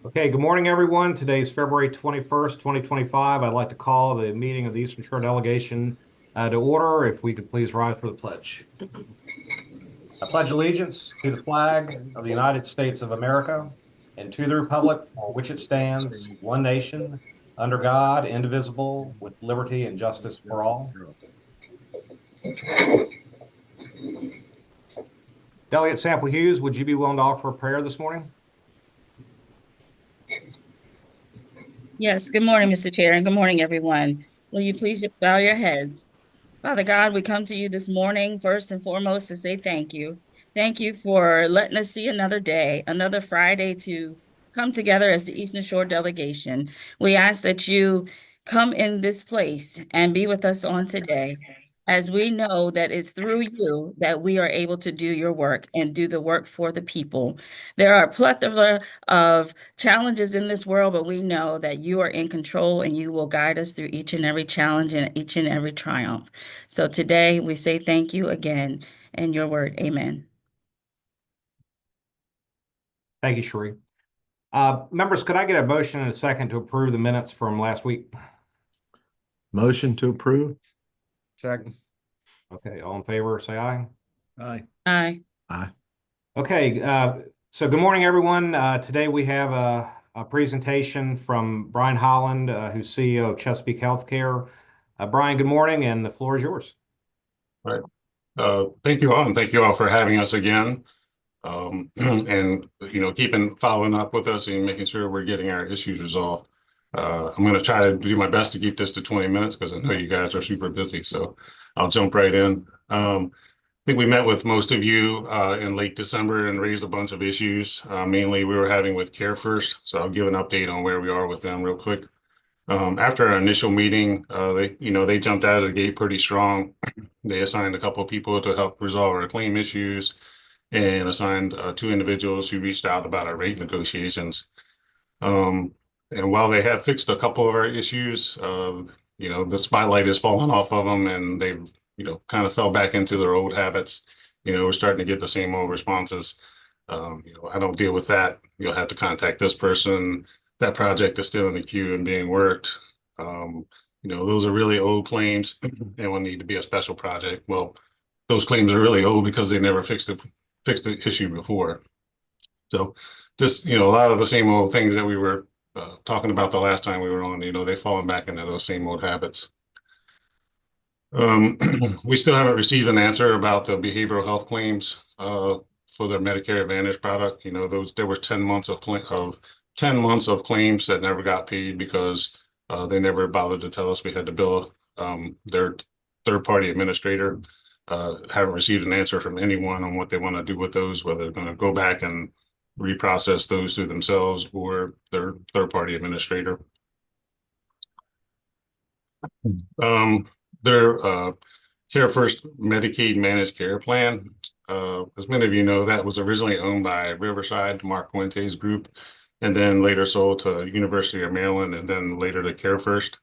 Okay, good morning, everyone. Today is February 21st, 2025. I'd like to call the meeting of the Eastern Shore Delegation to order. If we could please rise for the pledge. I pledge allegiance to the flag of the United States of America and to the republic for which it stands, one nation, under God, indivisible, with liberty and justice for all. Delegate Sample Hughes, would you be willing to offer a prayer this morning? Yes, good morning, Mr. Chair, and good morning, everyone. Will you please bow your heads? Father God, we come to you this morning, first and foremost, to say thank you. Thank you for letting us see another day, another Friday to come together as the Eastern Shore delegation. We ask that you come in this place and be with us on today, as we know that it's through you that we are able to do your work and do the work for the people. There are a plethora of challenges in this world, but we know that you are in control and you will guide us through each and every challenge and each and every triumph. So today we say thank you again in your word. Amen. Thank you, Sheree. Members, could I get a motion and a second to approve the minutes from last week? Motion to approve. Second. Okay, all in favor, say aye. Aye. Aye. Aye. Okay, so good morning, everyone. Today we have a presentation from Brian Holland, who's CEO of Chesapeake Healthcare. Brian, good morning, and the floor is yours. All right. Thank you all, and thank you all for having us again. And keeping following up with us and making sure we're getting our issues resolved. I'm going to try to do my best to keep this to 20 minutes because I know you guys are super busy. So I'll jump right in. I think we met with most of you in late December and raised a bunch of issues. Mainly we were having with Care First. So I'll give an update on where we are with them real quick. After our initial meeting, they jumped out of the gate pretty strong. They assigned a couple of people to help resolve our claim issues and assigned 2 individuals who reached out about our rate negotiations. And while they have fixed a couple of our issues, the spotlight has fallen off of them and they've, kind of fell back into their old habits. We're starting to get the same old responses. I don't deal with that. You'll have to contact this person. That project is still in the queue and being worked. Those are really old claims and will need to be a special project. Well, those claims are really old because they never fixed the issue before. So just, a lot of the same old things that we were talking about the last time we were on, they've fallen back into those same old habits. We still haven't received an answer about the behavioral health claims for their Medicare Advantage product. There were 10 months of 10 months of claims that never got paid because they never bothered to tell us we had to bill their third-party administrator. Haven't received an answer from anyone on what they want to do with those, whether they're going to go back and reprocess those through themselves or their third-party administrator. Their Care First Medicaid Managed Care Plan, as many of you know, that was originally owned by Riverside, Mark Fuente's group, and then later sold to University of Maryland, and then later to Care First.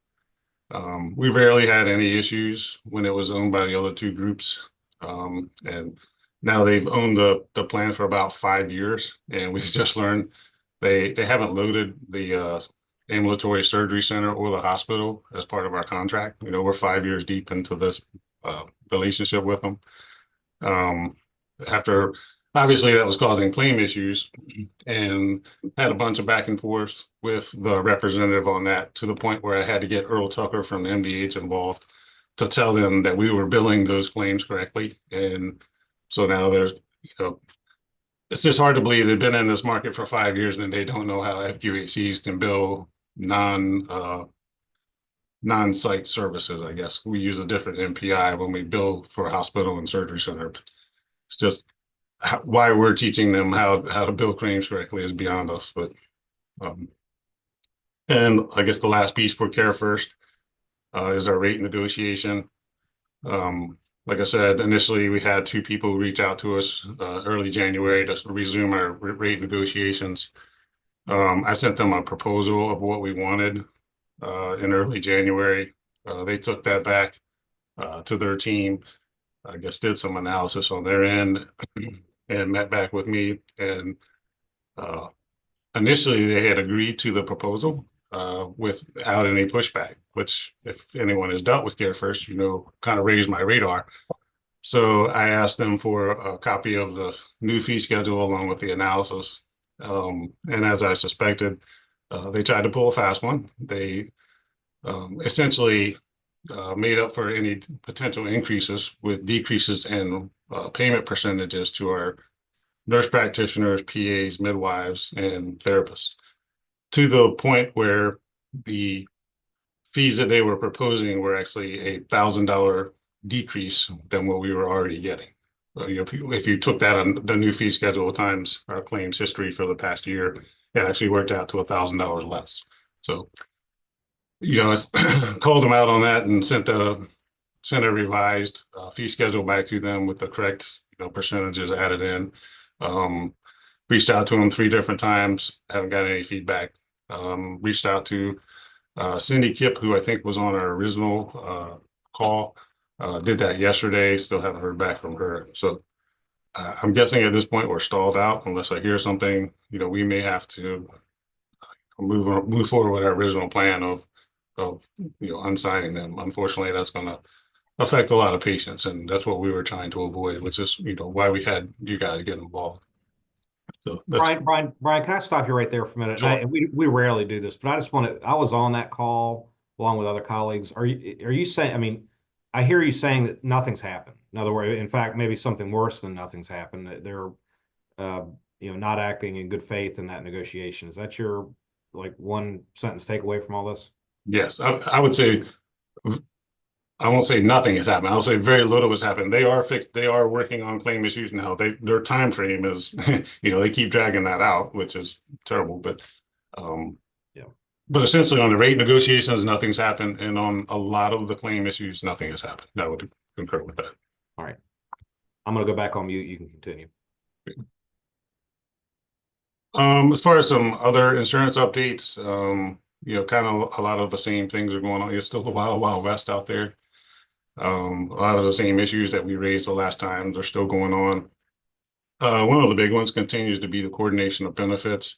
We rarely had any issues when it was owned by the other 2 groups. And now they've owned the plan for about 5 years. And we just learned they haven't loaded the ambulatory surgery center or the hospital as part of our contract. We're 5 years deep into this relationship with them. After obviously that was causing claim issues and had a bunch of back and forth with the representative on that to the point where I had to get Earl Tucker from MDH involved to tell them that we were billing those claims correctly. And so now there's, it's just hard to believe they've been in this market for 5 years and they don't know how FQHCs can bill non-site services. I guess we use a different MPI when we bill for a hospital and surgery center. It's just why we're teaching them how to bill claims correctly is beyond us. But and I guess the last piece for Care First is our rate negotiation. Like I said, initially we had 2 people reach out to us early January to resume our rate negotiations. I sent them a proposal of what we wanted in early January. They took that back to their team, I guess did some analysis on their end and met back with me and initially they had agreed to the proposal without any pushback, which if anyone has dealt with Care First, kind of raised my radar. So I asked them for a copy of the new fee schedule along with the analysis. And as I suspected, they tried to pull a fast one. They essentially made up for any potential increases with decreases in payment percentages to our nurse practitioners, PAs, midwives, and therapists, to the point where the fees that they were proposing were actually $1,000 decrease than what we were already getting. If you took that on the new fee schedule times our claims history for the past year, it actually worked out to $1,000 less. So, I called them out on that and sent a revised fee schedule back to them with the correct percentages added in. Reached out to them 3 different times, haven't got any feedback. Reached out to Cindy Kipp, who I think was on our original call, did that yesterday, still haven't heard back from her. So I'm guessing at this point we're stalled out unless I hear something. We may have to move forward with our original plan of unsigning them. Unfortunately, that's going to affect a lot of patients, and that's what we were trying to avoid, which is why we had you guys get involved. So that's Brian, can I stop you right there for a minute? Sure. And we rarely do this, but I just I was on that call along with other colleagues. Are you saying, I mean, I hear you saying that nothing's happened. In other words, in fact, maybe something worse than nothing's happened, that they're, not acting in good faith in that negotiation. Is that your one sentence takeaway from all this? Yes, I would say, I won't say nothing has happened. I'll say very little has happened. They are fixed. They are working on claim issues now. Their time frame is, they keep dragging that out, which is terrible. But, Yeah. But essentially on the rate negotiations, nothing's happened, and on a lot of the claim issues, nothing has happened. I would concur with that. All right, I'm going to go back on mute. You can continue. As far as some other insurance updates, kind of a lot of the same things are going on. It's still the wild, wild west out there. A lot of the same issues that we raised the last time, they're still going on. One of the big ones continues to be the coordination of benefits.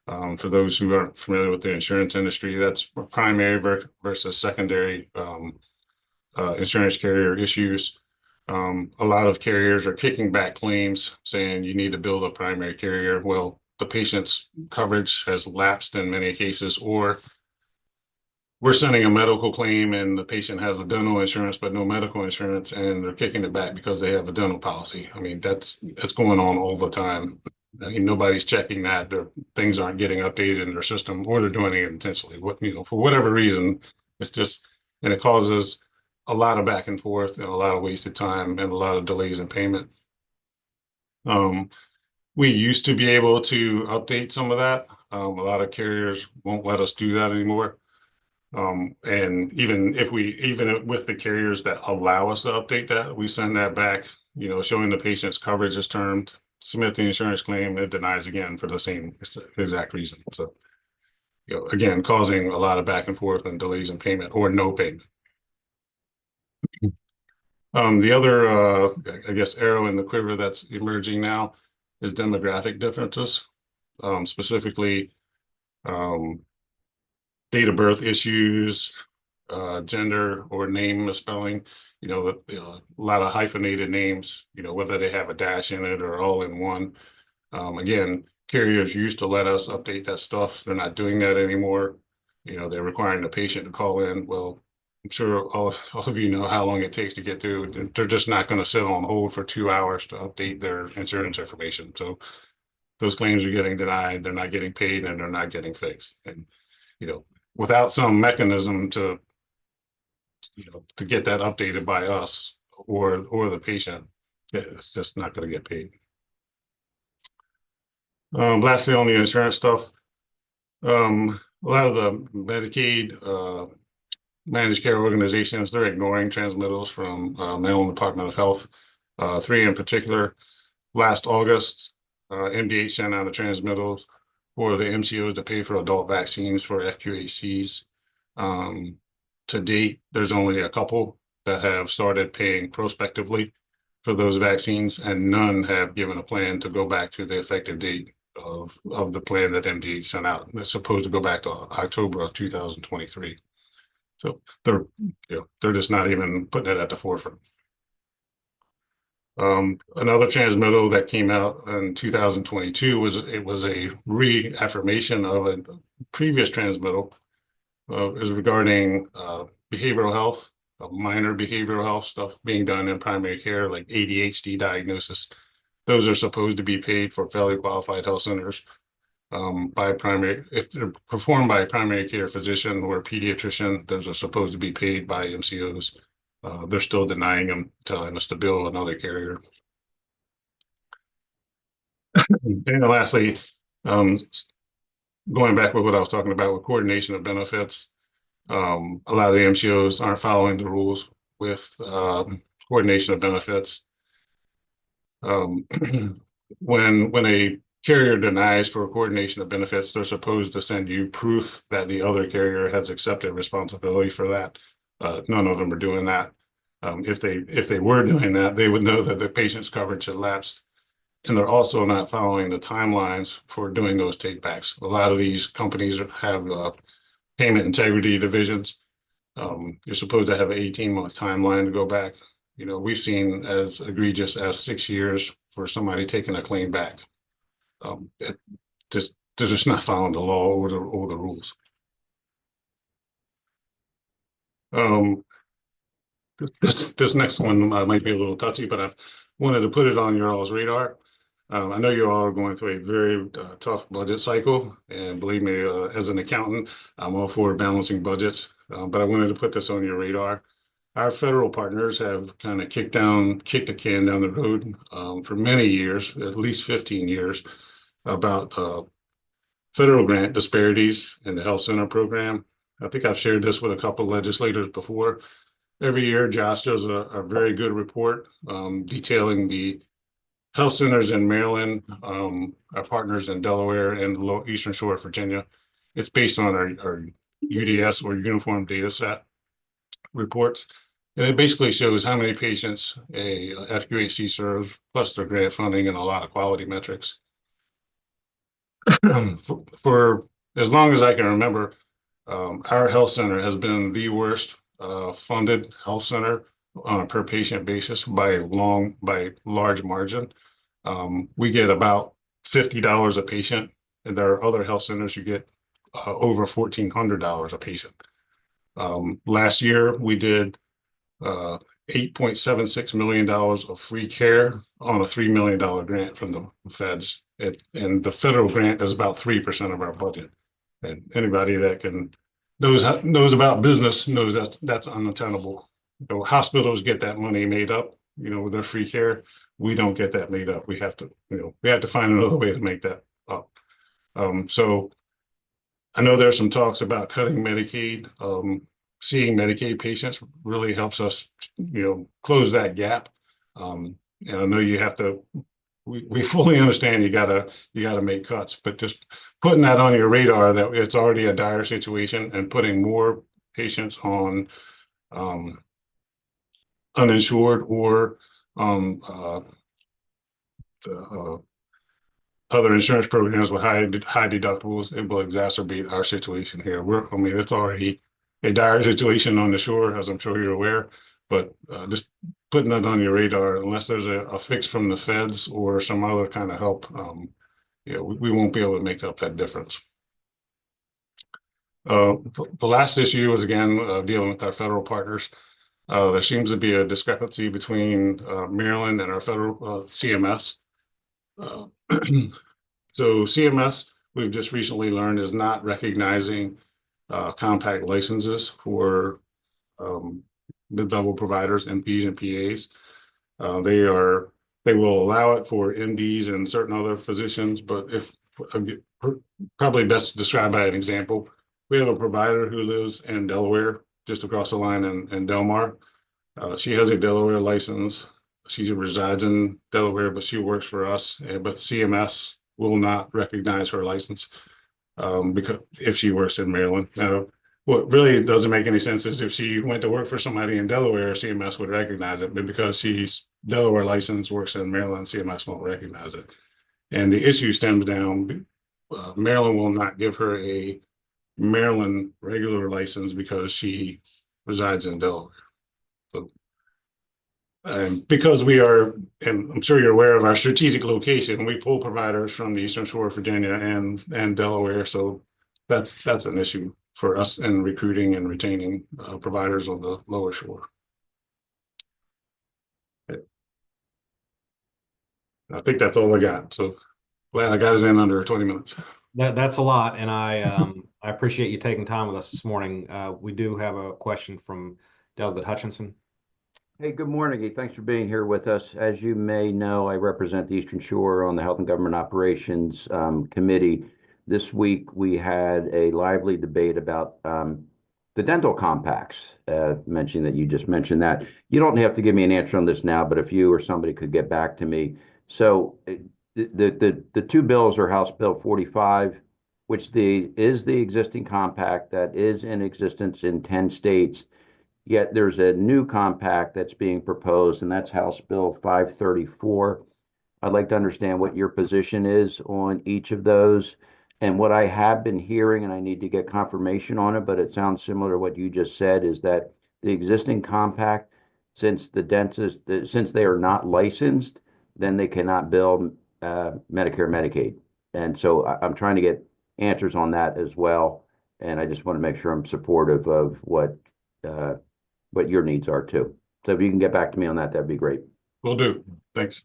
For those who aren't familiar with the insurance industry, that's primary versus secondary insurance carrier issues. A lot of carriers are kicking back claims saying you need to build a primary carrier. Well, the patient's coverage has lapsed in many cases, or we're sending a medical claim and the patient has a dental insurance but no medical insurance, and they're kicking it back because they have a dental policy. I mean, that's going on all the time. I mean, nobody's checking that. Things aren't getting updated in their system, or they're doing it intentionally. For whatever reason, it's just, and it causes a lot of back and forth and a lot of wasted time and a lot of delays in payment. We used to be able to update some of that. A lot of carriers won't let us do that anymore. And even with the carriers that allow us to update that, we send that back, showing the patient's coverage is termed, submit the insurance claim, it denies again for the same exact reason. So, again, causing a lot of back and forth and delays in payment or no payment. The other, I guess, arrow in the quiver that's emerging now is demographic differences, specifically date of birth issues, gender or name misspelling, a lot of hyphenated names, whether they have a dash in it or all in one. Again, carriers used to let us update that stuff. They're not doing that anymore. They're requiring the patient to call in. Well, I'm sure all of you know how long it takes to get through. They're just not going to sit on hold for 2 hours to update their insurance information. So those claims are getting denied, they're not getting paid, and they're not getting fixed. And, without some mechanism to get that updated by us or the patient, it's just not going to get paid. Lastly, on the insurance stuff, a lot of the Medicaid managed care organizations, they're ignoring transmittals from Maryland Department of Health. 3 in particular. Last August, MDH sent out a transmittal for the MCOs to pay for adult vaccines for FQHCs. To date, there's only a couple that have started paying prospectively for those vaccines, and none have given a plan to go back to the effective date of the plan that MD sent out. It's supposed to go back to October of 2023. So they're just not even putting it at the forefront. Another transmittal that came out in 2022 was a reaffirmation of a previous transmittal. Is regarding behavioral health, minor behavioral health stuff being done in primary care, like ADHD diagnosis. Those are supposed to be paid for federally qualified health centers if they're performed by a primary care physician or a pediatrician. Those are supposed to be paid by MCOs. They're still denying them, telling us to bill another carrier. And lastly, going back with what I was talking about with coordination of benefits, a lot of the MCOs aren't following the rules with coordination of benefits. When a carrier denies for coordination of benefits, they're supposed to send you proof that the other carrier has accepted responsibility for that. None of them are doing that. If they were doing that, they would know that the patient's coverage had lapsed. And they're also not following the timelines for doing those takebacks. A lot of these companies have payment integrity divisions. You're supposed to have an 18-month timeline to go back. You know, we've seen as egregious as 6 years for somebody taking a claim back. They're just not following the law or the rules. This next one might be a little touchy, but I wanted to put it on your all's radar. I know you all are going through a very tough budget cycle, and believe me, as an accountant, I'm all for balancing budgets, but I wanted to put this on your radar. Our federal partners have kind of kicked the can down the road for many years, at least 15 years, about federal grant disparities in the health center program. I think I've shared this with a couple of legislators before. Every year, Josh does a very good report detailing the health centers in Maryland, our partners in Delaware and the Eastern Shore of Virginia. It's based on our UDS or Uniform Data Set reports. And it basically shows how many patients a FQHC serves, plus their grant funding and a lot of quality metrics. For as long as I can remember, our health center has been the worst funded health center on a per patient basis by large margin. We get about $50 a patient, and there are other health centers you get over $1,400 a patient. Last year, we did $8.76 million of free care on a $3 million grant from the feds. And the federal grant is about 3% of our budget. And anybody that knows about business knows that's unattainable. You know, hospitals get that money made up, you know, with their free care. We don't get that made up. We have to find another way to make that up. So I know there's some talks about cutting Medicaid. Seeing Medicaid patients really helps us, you know, close that gap. And I know you have to. We fully understand you gotta make cuts, but just putting that on your radar that it's already a dire situation and putting more patients on uninsured or other insurance programs with high deductibles, it will exacerbate our situation here. I mean, it's already a dire situation on the shore, as I'm sure you're aware, but just putting that on your radar, unless there's a fix from the feds or some other kind of help, we won't be able to make up that difference. The last issue is, again, dealing with our federal partners. There seems to be a discrepancy between Maryland and our federal CMS. So CMS, we've just recently learned, is not recognizing compact licenses for the double providers, NPs and PAs. They will allow it for MDs and certain other physicians, but probably best described by an example. We have a provider who lives in Delaware, just across the line in Delmar. She has a Delaware license. She resides in Delaware, but she works for us. But CMS will not recognize her license because if she works in Maryland. Now, what really doesn't make any sense is if she went to work for somebody in Delaware, CMS would recognize it. But because she's Delaware licensed, works in Maryland, CMS won't recognize it. And the issue stems down, Maryland will not give her a Maryland regular license because she resides in Delaware. So, because we are, and I'm sure you're aware of our strategic location, we pull providers from the Eastern Shore of Virginia and Delaware. So that's an issue for us in recruiting and retaining providers on the lower shore. I think that's all I got. So glad I got it in under 20 minutes. That's a lot, and I appreciate you taking time with us this morning. We do have a question from Delegate Hutchinson. Hey, good morning. Thanks for being here with us. As you may know, I represent the Eastern Shore on the Health and Government Operations Committee. This week, we had a lively debate about the dental compacts, mentioning that you just mentioned that. You don't have to give me an answer on this now, but if you or somebody could get back to me. So the two bills are House Bill 45, which is the existing compact that is in existence in 10 states. Yet there's a new compact that's being proposed, and that's House Bill 534. I'd like to understand what your position is on each of those. And what I have been hearing, and I need to get confirmation on it, but it sounds similar to what you just said, is that the existing compact, since they are not licensed, then they cannot bill Medicare, Medicaid. And so I'm trying to get answers on that as well. And I just want to make sure I'm supportive of what your needs are too. So if you can get back to me on that, that'd be great. Will do. Thanks.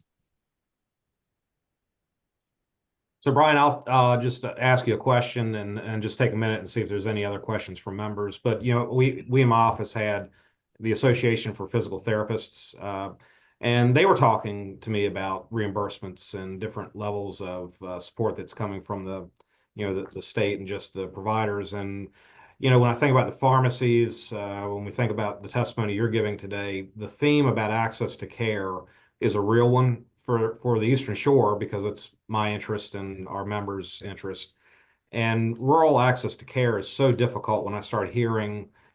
So Brian, I'll just ask you a question and just take a minute and see if there's any other questions from members. But you know, we in my office had the Association for Physical Therapists, and they were talking to me about reimbursements and different levels of support that's coming from the state and just the providers. And you know, when I think about the pharmacies, when we think about the testimony you're giving today, the theme about access to care is a real one for the Eastern Shore, because it's my interest and our members' interest. And rural access to care is so difficult when I start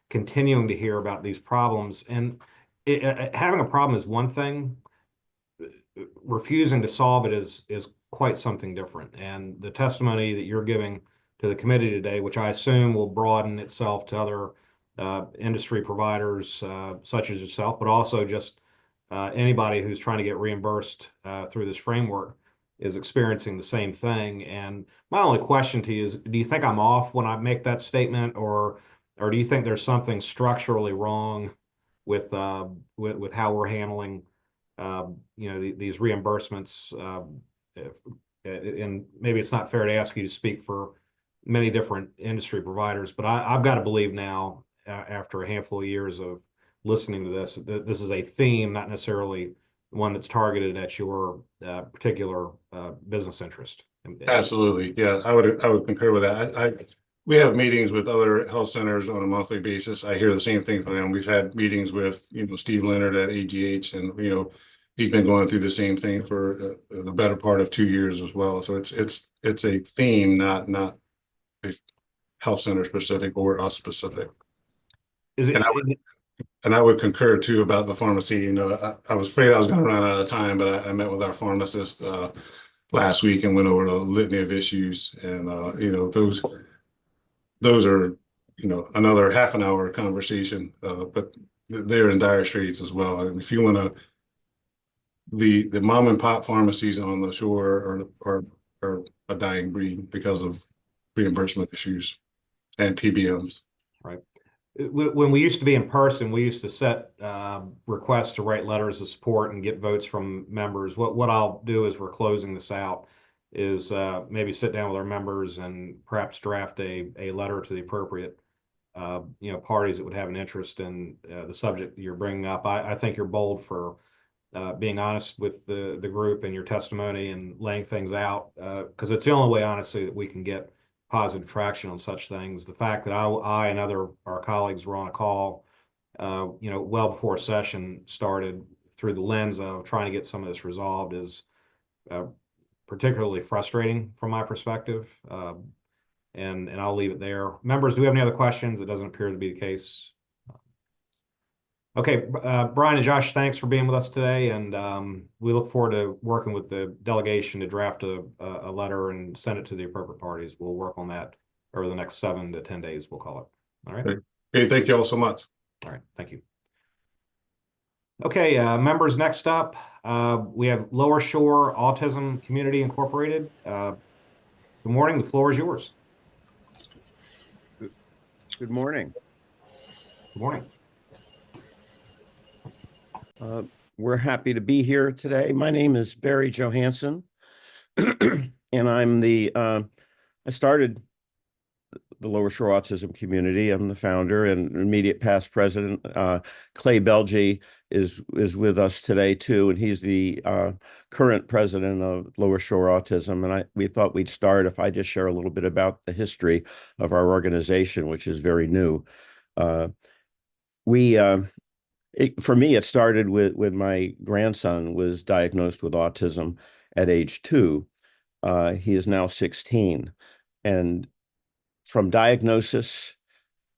continuing to hear about these problems. And having a problem is one thing. Refusing to solve it is quite something different. And the testimony that you're giving to the committee today, which I assume will broaden itself to other industry providers such as yourself, but also just anybody who's trying to get reimbursed through this framework, is experiencing the same thing. And my only question to you is, do you think I'm off when I make that statement, or do you think there's something structurally wrong with how we're handling these reimbursements? And maybe it's not fair to ask you to speak for many different industry providers, but I've got to believe now, after a handful of years of listening to this, that this is a theme, not necessarily one that's targeted at your particular business interest. Absolutely. Yeah, I would concur with that. We have meetings with other health centers on a monthly basis. I hear the same thing from them. We've had meetings with, Steve Leonard at AGH, and, he's been going through the same thing for the better part of 2 years as well. So it's a theme, not a health center specific or us specific. And I would concur too about the pharmacy. I was afraid I was going to run out of time, but I met with our pharmacist last week and went over a litany of issues. And those are another half an hour conversation, but they're in dire straits as well. And if you want to, the mom and pop pharmacies on the shore are a dying breed because of reimbursement issues and PBMs. Right. When we used to be in person, we used to set requests to write letters of support and get votes from members. What I'll do as we're closing this out is maybe sit down with our members and perhaps draft a letter to the appropriate parties that would have an interest in the subject you're bringing up. I think you're bold for being honest with the group and your testimony and laying things out, because it's the only way, honestly, that we can get positive traction on such things. The fact that I and our colleagues were on a call, well before session started, through the lens of trying to get some of this resolved, is particularly frustrating from my perspective. And I'll leave it there. Members, do we have any other questions? It doesn't appear to be the case. Okay, Brian and Josh, thanks for being with us today, and we look forward to working with the delegation to draft a letter and send it to the appropriate parties. We'll work on that over the next 7 to 10 days, we'll call it. All right? Okay, thank you all so much. All right, thank you. Okay, members, next up, we have Lower Shore Autism Community Incorporated. Good morning, the floor is yours. Good morning. Good morning. We're happy to be here today. My name is Barry Johansson, and I'm I started the Lower Shore Autism Community. I'm the founder and immediate past president. Clay Belgie is with us today too, and he's the current president of Lower Shore Autism. And we thought we'd start if I just share a little bit about the history of our organization, which is very new. For me, it started when my grandson was diagnosed with autism at age 2. He is now 16, and from diagnosis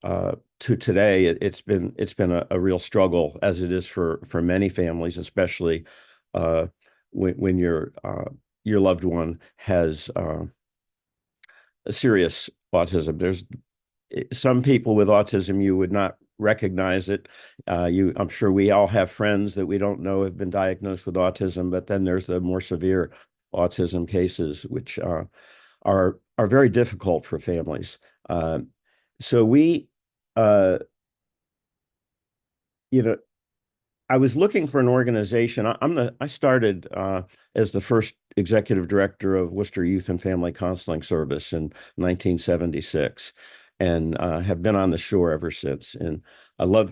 to today, it's been a real struggle, as it is for many families, especially when your loved one has a serious autism. There's some people with autism you would not recognize it. I'm sure we all have friends that we don't know have been diagnosed with autism, but then there's the more severe autism cases, which are very difficult for families. So we, I was looking for an organization. I started as the first executive director of Worcester Youth and Family Counseling Service in 1976, and have been on the shore ever since. And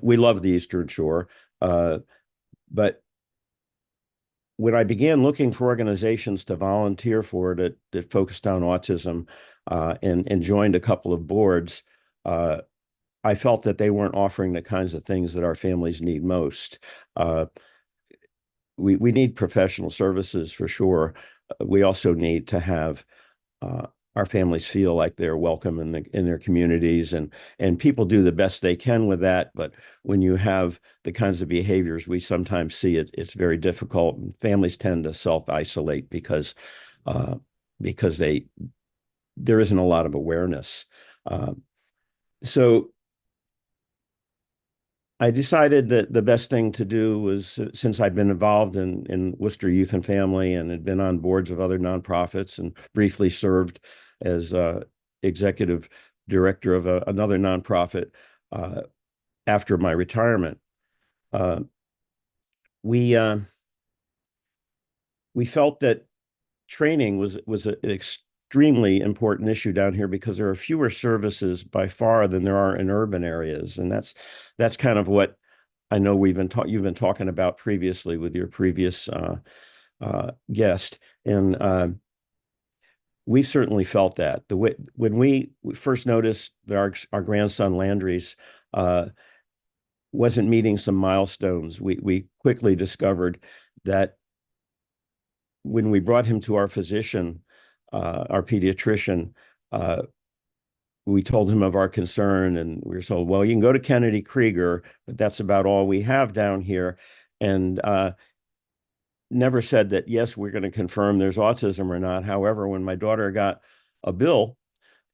we love the Eastern Shore, but when I began looking for organizations to volunteer for that focused on autism, and joined a couple of boards, I felt that they weren't offering the kinds of things that our families need most. We need professional services for sure. We also need to have our families feel like they're welcome in their communities, and people do the best they can with that. But when you have the kinds of behaviors we sometimes see, it's very difficult. And families tend to self-isolate because there isn't a lot of awareness. So I decided that the best thing to do was, since I'd been involved in Worcester Youth and Family and had been on boards of other nonprofits and briefly served as executive director of another nonprofit after my retirement, we felt that training was an extremely important issue down here, because there are fewer services by far than there are in urban areas, and that's kind of what I know you've been talking about previously with your previous guest, and we've certainly felt that. When we first noticed that our grandson Landry's wasn't meeting some milestones, we quickly discovered that when we brought him to our physician, our pediatrician, we told him of our concern, and we were told, well, you can go to Kennedy Krieger, but that's about all we have down here. And never said that, yes, we're going to confirm there's autism or not. However, when my daughter got a bill,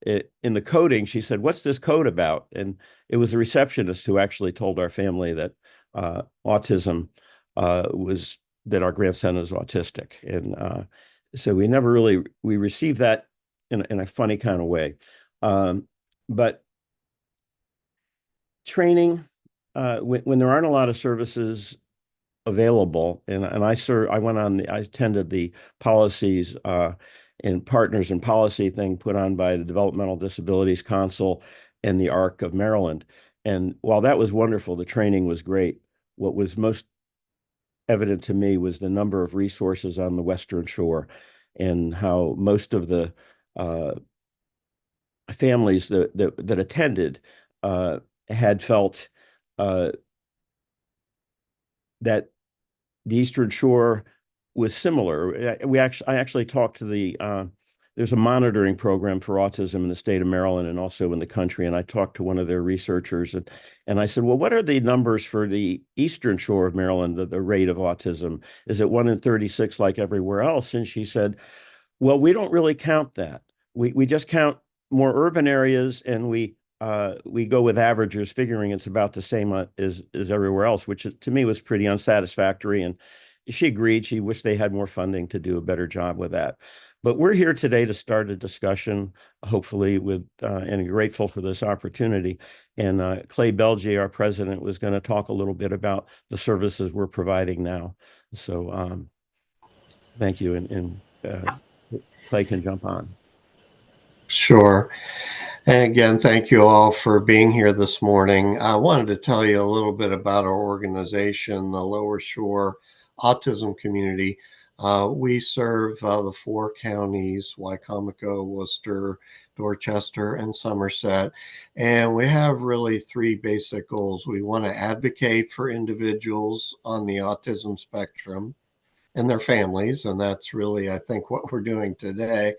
in the coding, she said, what's this code about? And it was the receptionist who actually told our family that autism was that our grandson is autistic. And so we received that in a funny kind of way. But training, when there aren't a lot of services available, and I attended the policies and partners in policy thing put on by the Developmental Disabilities Council and the ARC of Maryland. And while that was wonderful, the training was great. What was most evident to me was the number of resources on the Western Shore, and how most of the families that attended had felt that the Eastern Shore was similar. I actually talked to the there's a monitoring program for autism in the state of Maryland and also in the country. And I talked to one of their researchers and I said, well, what are the numbers for the Eastern Shore of Maryland, the rate of autism? Is it 1 in 36 like everywhere else? And she said, well, we don't really count that. We just count more urban areas, and we go with averages, figuring it's about the same as everywhere else, which to me was pretty unsatisfactory. And she agreed. She wished they had more funding to do a better job with that. But we're here today to start a discussion, hopefully, with and grateful for this opportunity. And Clay Belge, our president, was going to talk a little bit about the services we're providing now. So thank you, and Clay can jump on. Sure. And again, thank you all for being here this morning. I wanted to tell you a little bit about our organization, the Lower Shore Autism Community. We serve the 4 counties, Wycomico, Worcester, Dorchester, and Somerset. And we have really 3 basic goals. We want to advocate for individuals on the autism spectrum and their families. And that's really, I think, what we're doing today.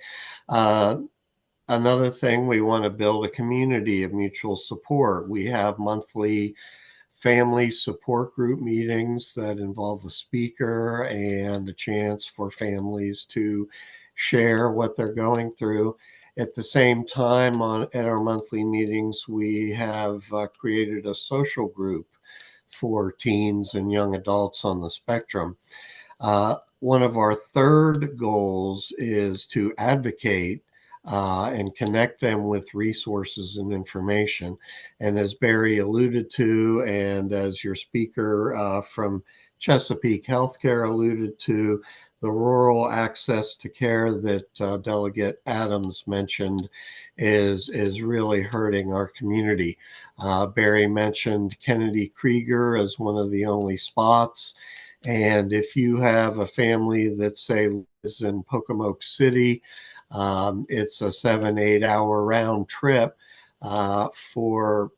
Another thing, we want to build a community of mutual support. We have monthly family support group meetings that involve a speaker and a chance for families to share what they're going through. At the same time, at our monthly meetings, we have created a social group for teens and young adults on the spectrum. One of our 3rd goals is to advocate and connect them with resources and information. And as Barry alluded to, and as your speaker from Chesapeake Healthcare alluded to, the rural access to care that Delegate Adams mentioned is really hurting our community. Barry mentioned Kennedy Krieger as one of the only spots. And if you have a family that, say, lives in Pocomoke City, it's a 7-8 hour round trip for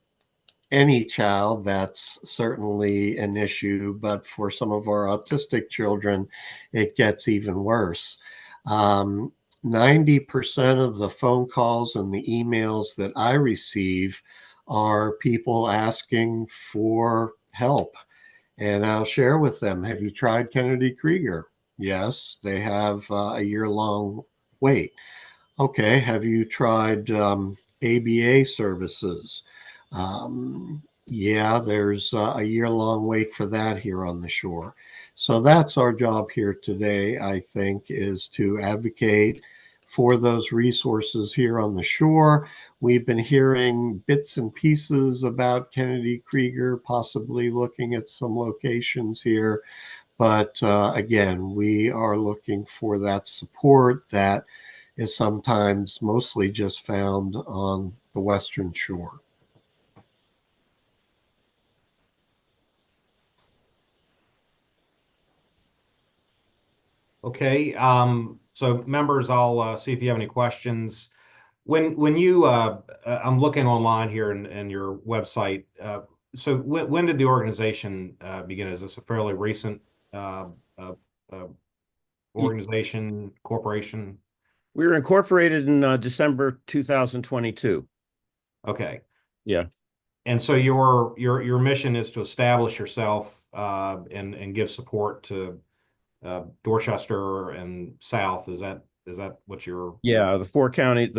any child. That's certainly an issue, but for some of our autistic children, it gets even worse. 90% of the phone calls and the emails that I receive are people asking for help. And I'll share with them, have you tried Kennedy Krieger? Yes, they have a year-long wait. Okay, have you tried ABA services? Yeah, there's a year-long wait for that here on the shore. So that's our job here today, I think, is to advocate for those resources here on the shore. We've been hearing bits and pieces about Kennedy Krieger, possibly looking at some locations here. But again, we are looking for that support that is sometimes mostly just found on the Western Shore. Okay, so members, I'll see if you have any questions. When you, I'm looking online here in your website. So when did the organization begin? Is this a fairly recent organization, corporation? We were incorporated in December 2022. Okay. Yeah. And so your mission is to establish yourself and give support to Dorchester and South. Is that what you're? Yeah, the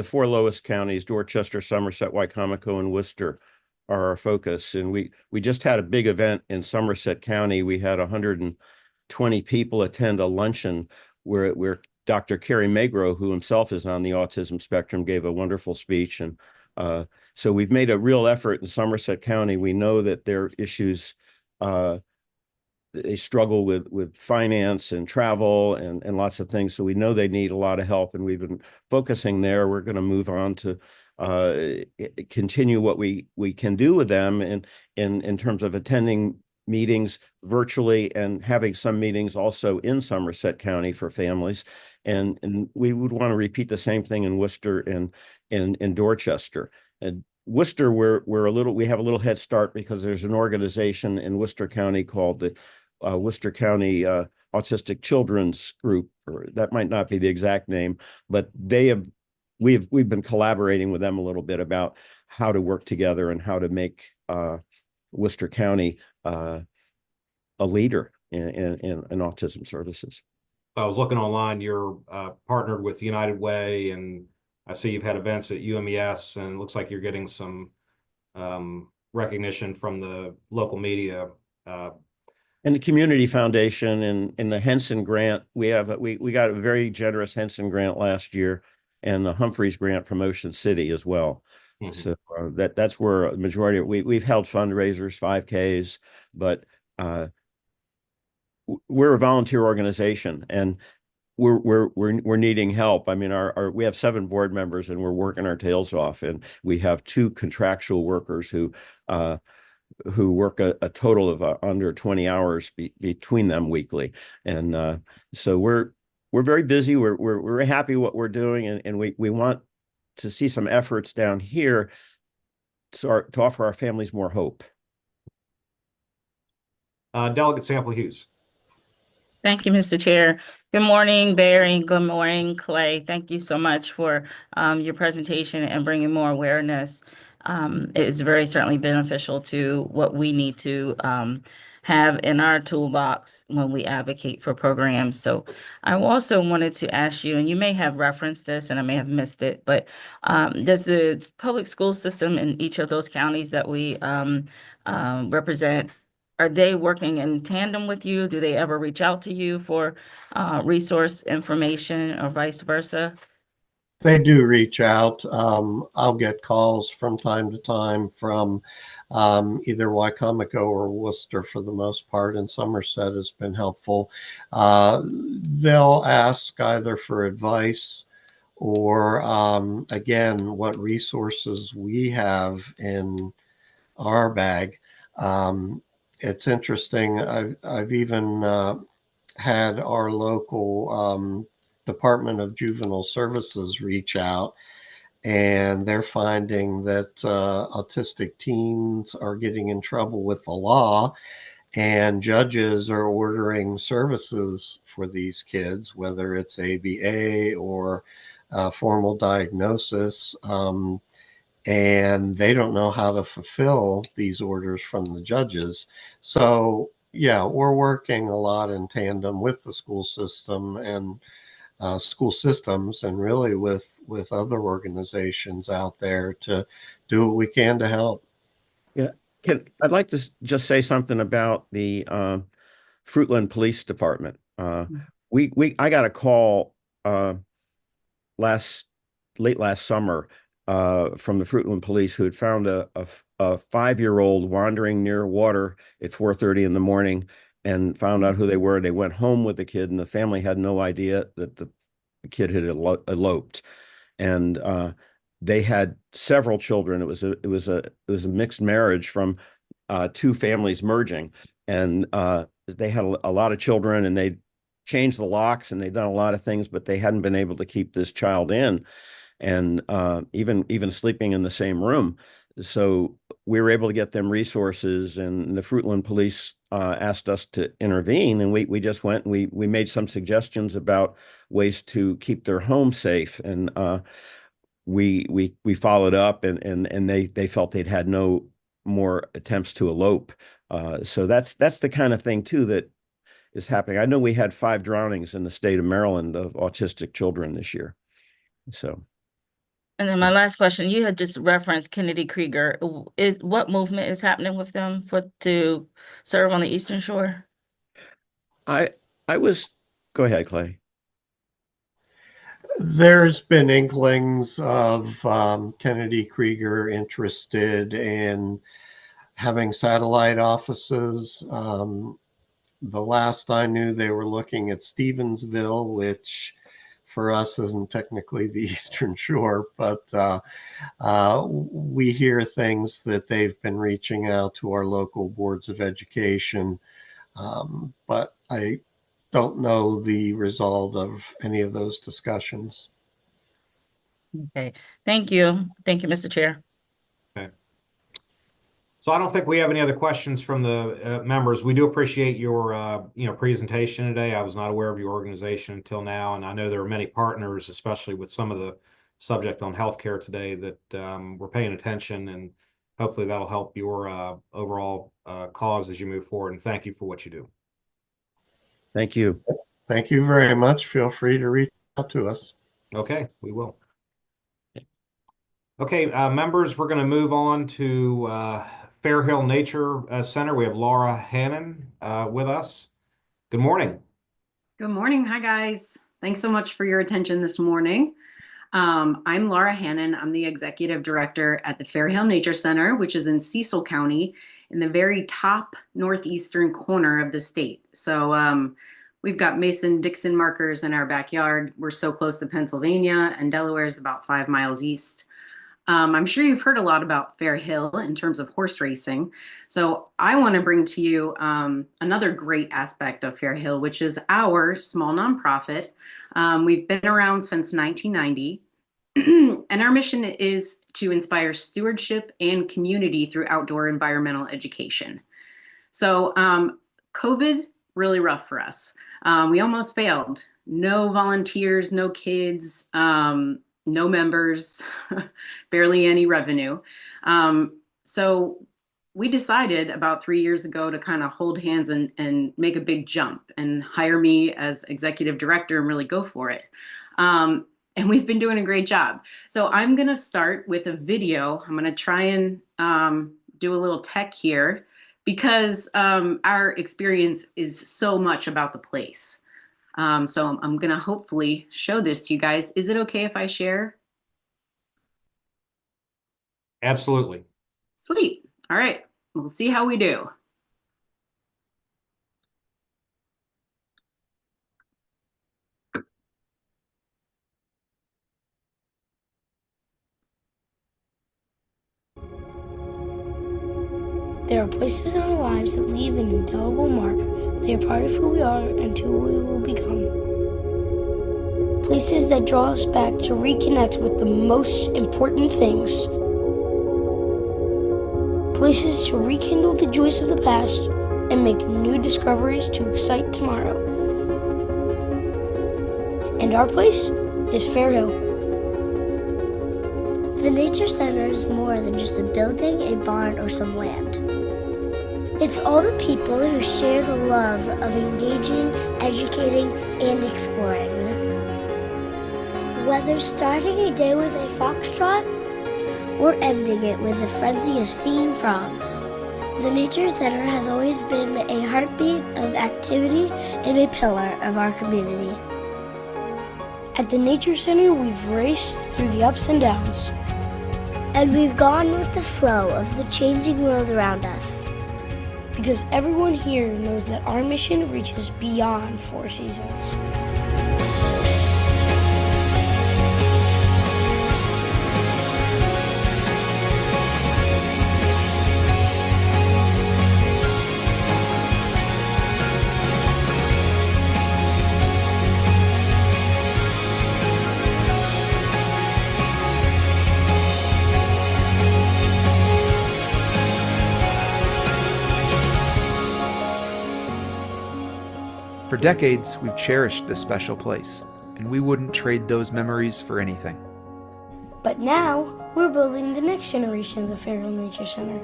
4 lowest counties, Dorchester, Somerset, Wycomico, and Worcester, are our focus. And we just had a big event in Somerset County. We had 120 people attend a luncheon where Dr. Kerry Magro, who himself is on the autism spectrum, gave a wonderful speech. And so we've made a real effort in Somerset County. We know that their issues, they struggle with finance and travel and lots of things. So we know they need a lot of help, and we've been focusing there. We're going to move on to continue what we can do with them in terms of attending meetings virtually and having some meetings also in Somerset County for families. And we would want to repeat the same thing in Worcester and in Dorchester. And Worcester, we have a little head start because there's an organization in Worcester County called the Worcester County Autistic Children's Group, or that might not be the exact name, but we've been collaborating with them a little bit about how to work together and how to make Worcester County a leader in autism services. I was looking online, you're partnered with United Way, and I see you've had events at UMES, and it looks like you're getting some recognition from the local media. And the Community Foundation and the Henson Grant, we got a very generous Henson Grant last year, and the Humphreys Grant from Ocean City as well. Mhm. So that's where a majority of we've held fundraisers, 5Ks, but we're a volunteer organization, and we're needing help. I mean, we have 7 board members, and we're working our tails off, and we have 2 contractual workers who work a total of under 20 hours between them weekly. And so we're very busy. We're very happy what we're doing, and we want to see some efforts down here to offer our families more hope. Delegate Sample Hughes. Thank you, Mr. Chair. Good morning, Barry. Good morning, Clay. Thank you so much for your presentation and bringing more awareness. It is very certainly beneficial to what we need to have in our toolbox when we advocate for programs. So I also wanted to ask you, and you may have referenced this and I may have missed it, but does the public school system in each of those counties that we represent, are they working in tandem with you? Do they ever reach out to you for resource information or vice versa? They do reach out. I'll get calls from time to time from either Wycomico or Worcester for the most part, and Somerset has been helpful. They'll ask either for advice or, again, what resources we have in our bag. It's interesting. I've even had our local Department of Juvenile Services reach out, and they're finding that autistic teens are getting in trouble with the law, and judges are ordering services for these kids, whether it's ABA or formal diagnosis. And they don't know how to fulfill these orders from the judges. So, yeah, we're working a lot in tandem with the school system and school systems, and really with other organizations out there to do what we can to help. Yeah, I'd like to just say something about the Fruitland Police Department. I got a call late last summer from the Fruitland Police, who had found a 5-year-old wandering near water at 4:30 in the morning, and found out who they were. They went home with the kid, and the family had no idea that the kid had eloped. And they had several children. It was a mixed marriage from 2 families merging, and they had a lot of children, and they changed the locks and they'd done a lot of things, but they hadn't been able to keep this child in, and even sleeping in the same room. So we were able to get them resources, and the Fruitland Police asked us to intervene, and we just went and we made some suggestions about ways to keep their home safe, and we followed up, and they felt they'd had no more attempts to elope. So that's the kind of thing too that is happening. I know we had 5 drownings in the state of Maryland of autistic children this year. So. And then my last question, you had just referenced Kennedy Krieger. What movement is happening with them to serve on the Eastern Shore? Go ahead, Clay. There's been inklings of Kennedy Krieger interested in having satellite offices. The last I knew, they were looking at Stevensville, which for us isn't technically the Eastern Shore, but we hear things that they've been reaching out to our local boards of education, but I don't know the result of any of those discussions. Okay, thank you. Thank you, Mr. Chair. Okay. So I don't think we have any other questions from the members. We do appreciate your presentation today. I was not aware of your organization until now, and I know there are many partners, especially with some of the subject on healthcare today, that we're paying attention, and hopefully that'll help your overall cause as you move forward. And thank you for what you do. Thank you. Thank you very much. Feel free to reach out to us. Okay, we will. Okay, members, we're going to move on to Fair Hill Nature Center. We have Laura Hannon with us. Good morning. Good morning. Hi, guys. Thanks so much for your attention this morning. I'm Laura Hannon. I'm the executive director at the Fair Hill Nature Center, which is in Cecil County in the very top northeastern corner of the state. So we've got Mason-Dixon markers in our backyard. We're so close to Pennsylvania, and Delaware is about 5 miles east. I'm sure you've heard a lot about Fair Hill in terms of horse racing. So I want to bring to you another great aspect of Fair Hill, which is our small nonprofit. We've been around since 1990, and our mission is to inspire stewardship and community through outdoor environmental education. So COVID, really rough for us. We almost failed. No volunteers, no kids, no members, barely any revenue. So we decided about 3 years ago to kind of hold hands and make a big jump and hire me as executive director and really go for it. And we've been doing a great job. So I'm going to start with a video. I'm going to try and do a little tech here because our experience is so much about the place. So I'm going to hopefully show this to you guys. Is it okay if I share? Absolutely. Sweet. All right. We'll see how we do. There are places in our lives that leave an indelible mark. They are part of who we are and who we will become. Places that draw us back to reconnect with the most important things. Places to rekindle the joys of the past and make new discoveries to excite tomorrow. And our place is Fair Hill. The Nature Center is more than just a building, a barn, or some land. It's all the people who share the love of engaging, educating, and exploring. Whether starting a day with a foxtrot or ending it with a frenzy of seeing frogs, the Nature Center has always been a heartbeat of activity and a pillar of our community. At the Nature Center, we've raced through the ups and downs. And we've gone with the flow of the changing world around us. Because everyone here knows that our mission reaches beyond 4 seasons. For decades, we've cherished this special place, and we wouldn't trade those memories for anything. But now, we're building the next generation of the Fair Hill Nature Center.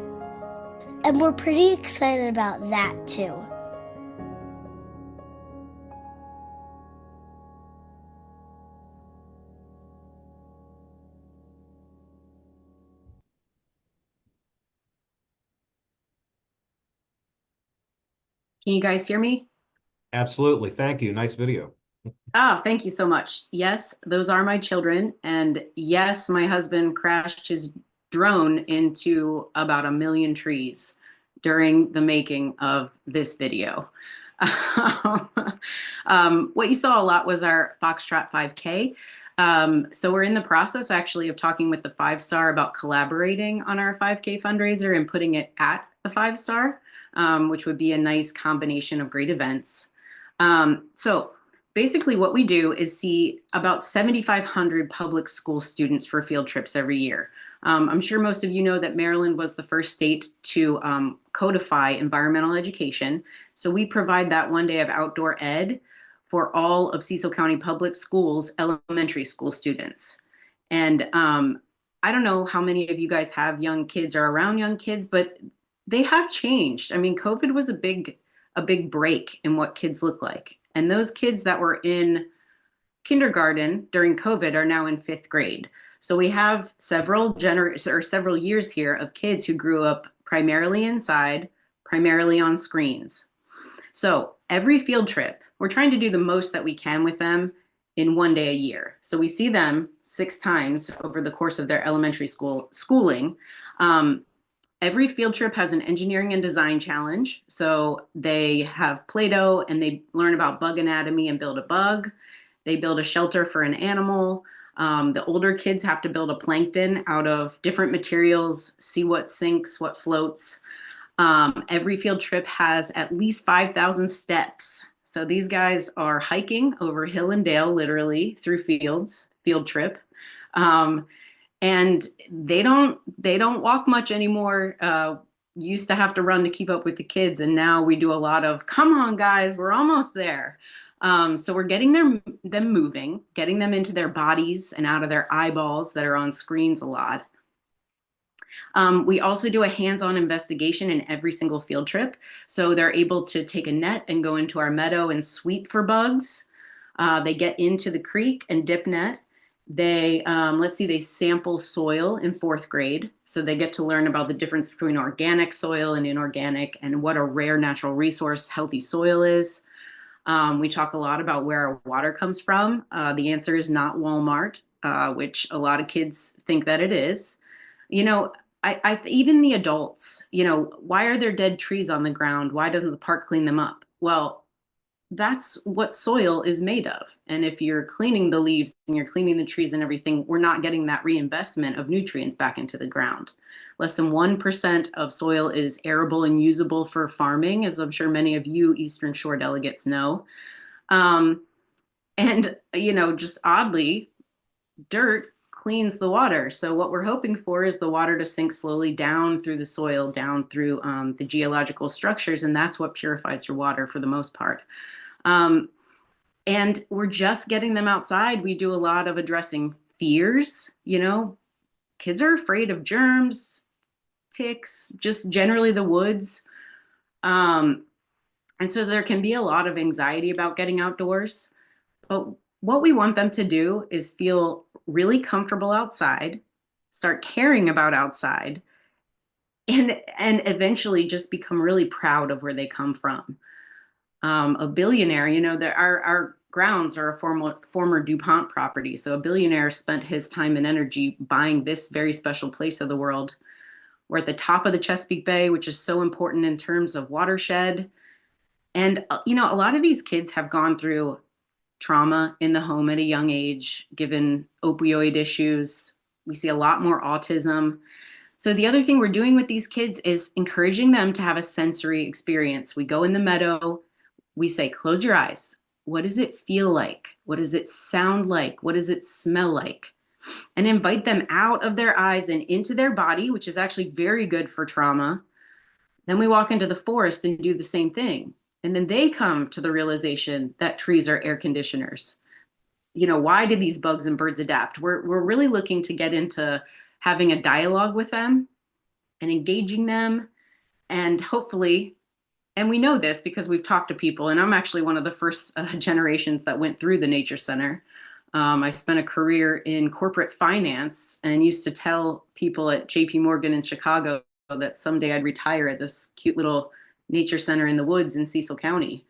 And we're pretty excited about that, too. Can you guys hear me? Absolutely. Thank you. Nice video. Thank you so much. Yes, those are my children. And yes, my husband crashed his drone into about 1 million trees during the making of this video. What you saw a lot was our Foxtrot 5K. So we're in the process actually of talking with the 5-Star about collaborating on our 5K fundraiser and putting it at the 5-Star, which would be a nice combination of great events. So basically what we do is see about 7,500 public school students for field trips every year. I'm sure most of you know that Maryland was the first state to codify environmental education. So we provide that 1 day of outdoor ed for all of Cecil County Public Schools elementary school students. And I don't know how many of you guys have young kids or around young kids, but they have changed. I mean, COVID was a big break in what kids look like. And those kids that were in kindergarten during COVID are now in 5th grade. So we have several years here of kids who grew up primarily inside, primarily on screens. So every field trip, we're trying to do the most that we can with them in 1 day a year. So we see them 6 times over the course of their elementary schooling. Every field trip has an engineering and design challenge. So they have Play-Doh and they learn about bug anatomy and build a bug. They build a shelter for an animal. The older kids have to build a plankton out of different materials, see what sinks, what floats. Every field trip has at least 5,000 steps. So these guys are hiking over hill and dale, literally through field trip. And they don't walk much anymore. Used to have to run to keep up with the kids. And now we do a lot of, come on guys, we're almost there. So we're getting them moving, getting them into their bodies and out of their eyeballs that are on screens a lot. We also do a hands-on investigation in every single field trip. So they're able to take a net and go into our meadow and sweep for bugs. They get into the creek and dip net. They, they sample soil in 4th grade. So they get to learn about the difference between organic soil and inorganic and what a rare natural resource healthy soil is. We talk a lot about where our water comes from. The answer is not Walmart, which a lot of kids think that it is. You know, even the adults, you know, why are there dead trees on the ground? Why doesn't the park clean them up? Well, that's what soil is made of. And if you're cleaning the leaves and you're cleaning the trees and everything, we're not getting that reinvestment of nutrients back into the ground. Less than 1% of soil is arable and usable for farming, as I'm sure many of you Eastern Shore delegates know. And, you know, just oddly, dirt cleans the water. So what we're hoping for is the water to sink slowly down through the soil, down through the geological structures, and that's what purifies your water for the most part. And we're just getting them outside. We do a lot of addressing fears. You know, kids are afraid of germs, ticks, just generally the woods. And so there can be a lot of anxiety about getting outdoors. But what we want them to do is feel really comfortable outside, start caring about outside, and eventually just become really proud of where they come from. A billionaire, you know, our grounds are a former DuPont property. So a billionaire spent his time and energy buying this very special place of the world. We're at the top of the Chesapeake Bay, which is so important in terms of watershed. And, you know, a lot of these kids have gone through trauma in the home at a young age, given opioid issues. We see a lot more autism. So the other thing we're doing with these kids is encouraging them to have a sensory experience. We go in the meadow, we say, close your eyes. What does it feel like? What does it sound like? What does it smell like? And invite them out of their eyes and into their body, which is actually very good for trauma. Then we walk into the forest and do the same thing. And then they come to the realization that trees are air conditioners. You know, why did these bugs and birds adapt? We're really looking to get into having a dialogue with them and engaging them. And hopefully, and we know this because we've talked to people, and I'm actually one of the first generations that went through the Nature Center. I spent a career in corporate finance and used to tell people at JP Morgan in Chicago that someday I'd retire at this cute little nature center in the woods in Cecil County.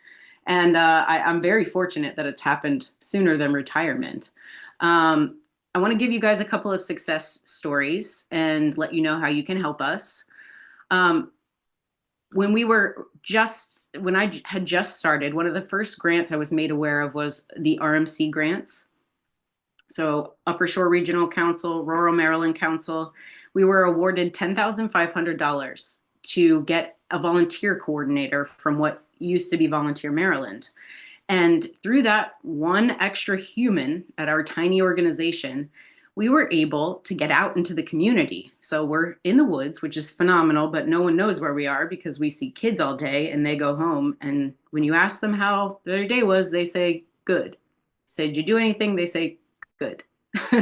And I'm very fortunate that it's happened sooner than retirement. I want to give you guys a couple of success stories and let you know how you can help us. When I had just started, one of the first grants I was made aware of was the RMC grants. So Upper Shore Regional Council, Rural Maryland Council, we were awarded $10,500 to get a volunteer coordinator from what used to be Volunteer Maryland. And through that one extra human at our tiny organization, we were able to get out into the community. So we're in the woods, which is phenomenal, but no one knows where we are because we see kids all day and they go home. And when you ask them how their day was, they say, good. Say, did you do anything? They say, good.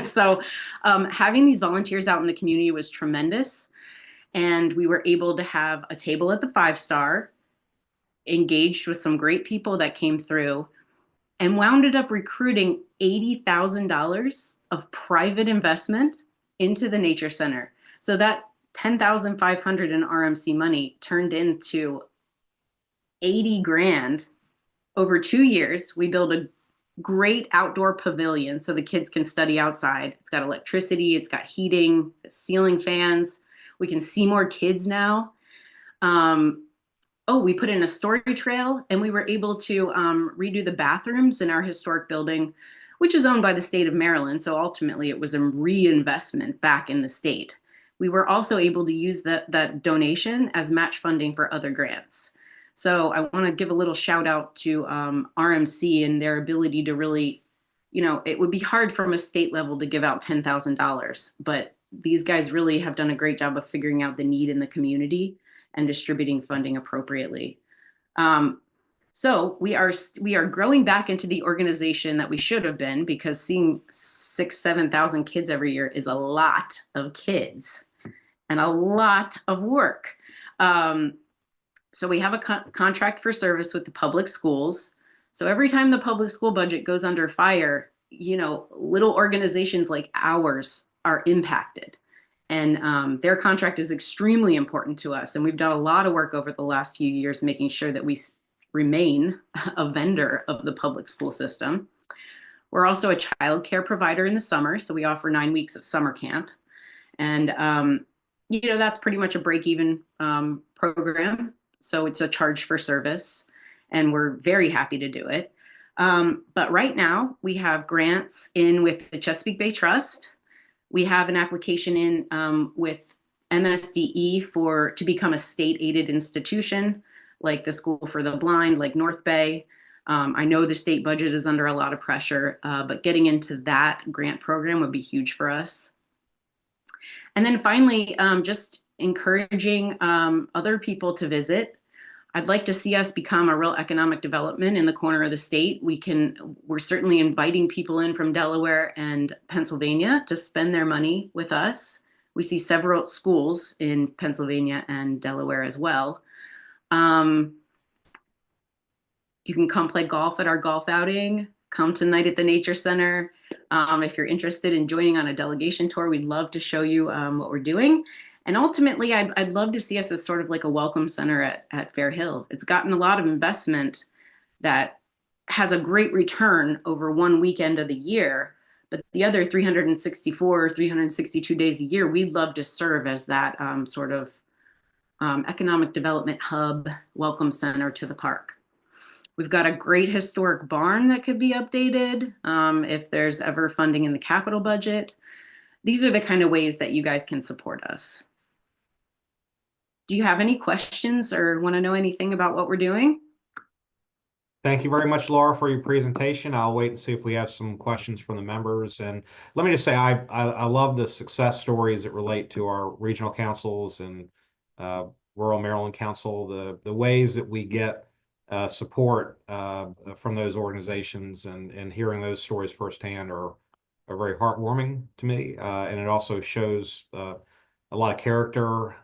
So having these volunteers out in the community was tremendous. And we were able to have a table at the 5-star, engaged with some great people that came through, and wound up recruiting $80,000 of private investment into the Nature Center. So that $10,500 in RMC money turned into 80 grand over 2 years. We built a great outdoor pavilion so the kids can study outside. It's got electricity, it's got heating, ceiling fans. We can see more kids now. We put in a story trail, and we were able to redo the bathrooms in our historic building, which is owned by the state of Maryland. So ultimately it was a reinvestment back in the state. We were also able to use that donation as match funding for other grants. So I want to give a little shout out to RMC and their ability to really, it would be hard from a state level to give out $10,000, but these guys really have done a great job of figuring out the need in the community and distributing funding appropriately. So we are growing back into the organization that we should have been, because seeing 6,000-7,000 kids every year is a lot of kids and a lot of work. So we have a contract for service with the public schools. So every time the public school budget goes under fire, little organizations like ours are impacted. And their contract is extremely important to us. And we've done a lot of work over the last few years making sure that we remain a vendor of the public school system. We're also a child care provider in the summer. So we offer 9 weeks of summer camp. And, that's pretty much a break-even program. So it's a charge for service. And we're very happy to do it. But right now we have grants in with the Chesapeake Bay Trust. We have an application in with MSDE to become a state-aided institution, like the School for the Blind, like North Bay. I know the state budget is under a lot of pressure, but getting into that grant program would be huge for us. And then finally, just encouraging other people to visit. I'd like to see us become a real economic development in the corner of the state. We're certainly inviting people in from Delaware and Pennsylvania to spend their money with us. We see several schools in Pennsylvania and Delaware as well. You can come play golf at our golf outing, come tonight at the Nature Center. If you're interested in joining on a delegation tour, we'd love to show you what we're doing. And ultimately, I'd love to see us as sort of like a welcome center at Fair Hill. It's gotten a lot of investment that has a great return over one weekend of the year, but the other 364 or 362 days a year, we'd love to serve as that sort of economic development hub, welcome center to the park. We've got a great historic barn that could be updated if there's ever funding in the capital budget. These are the kind of ways that you guys can support us. Do you have any questions or want to know anything about what we're doing? Thank you very much, Laura, for your presentation. I'll wait and see if we have some questions from the members. And let me just say, I love the success stories that relate to our regional councils and Rural Maryland Council, the ways that we get support from those organizations, and hearing those stories firsthand are very heartwarming to me. And it also shows a lot of character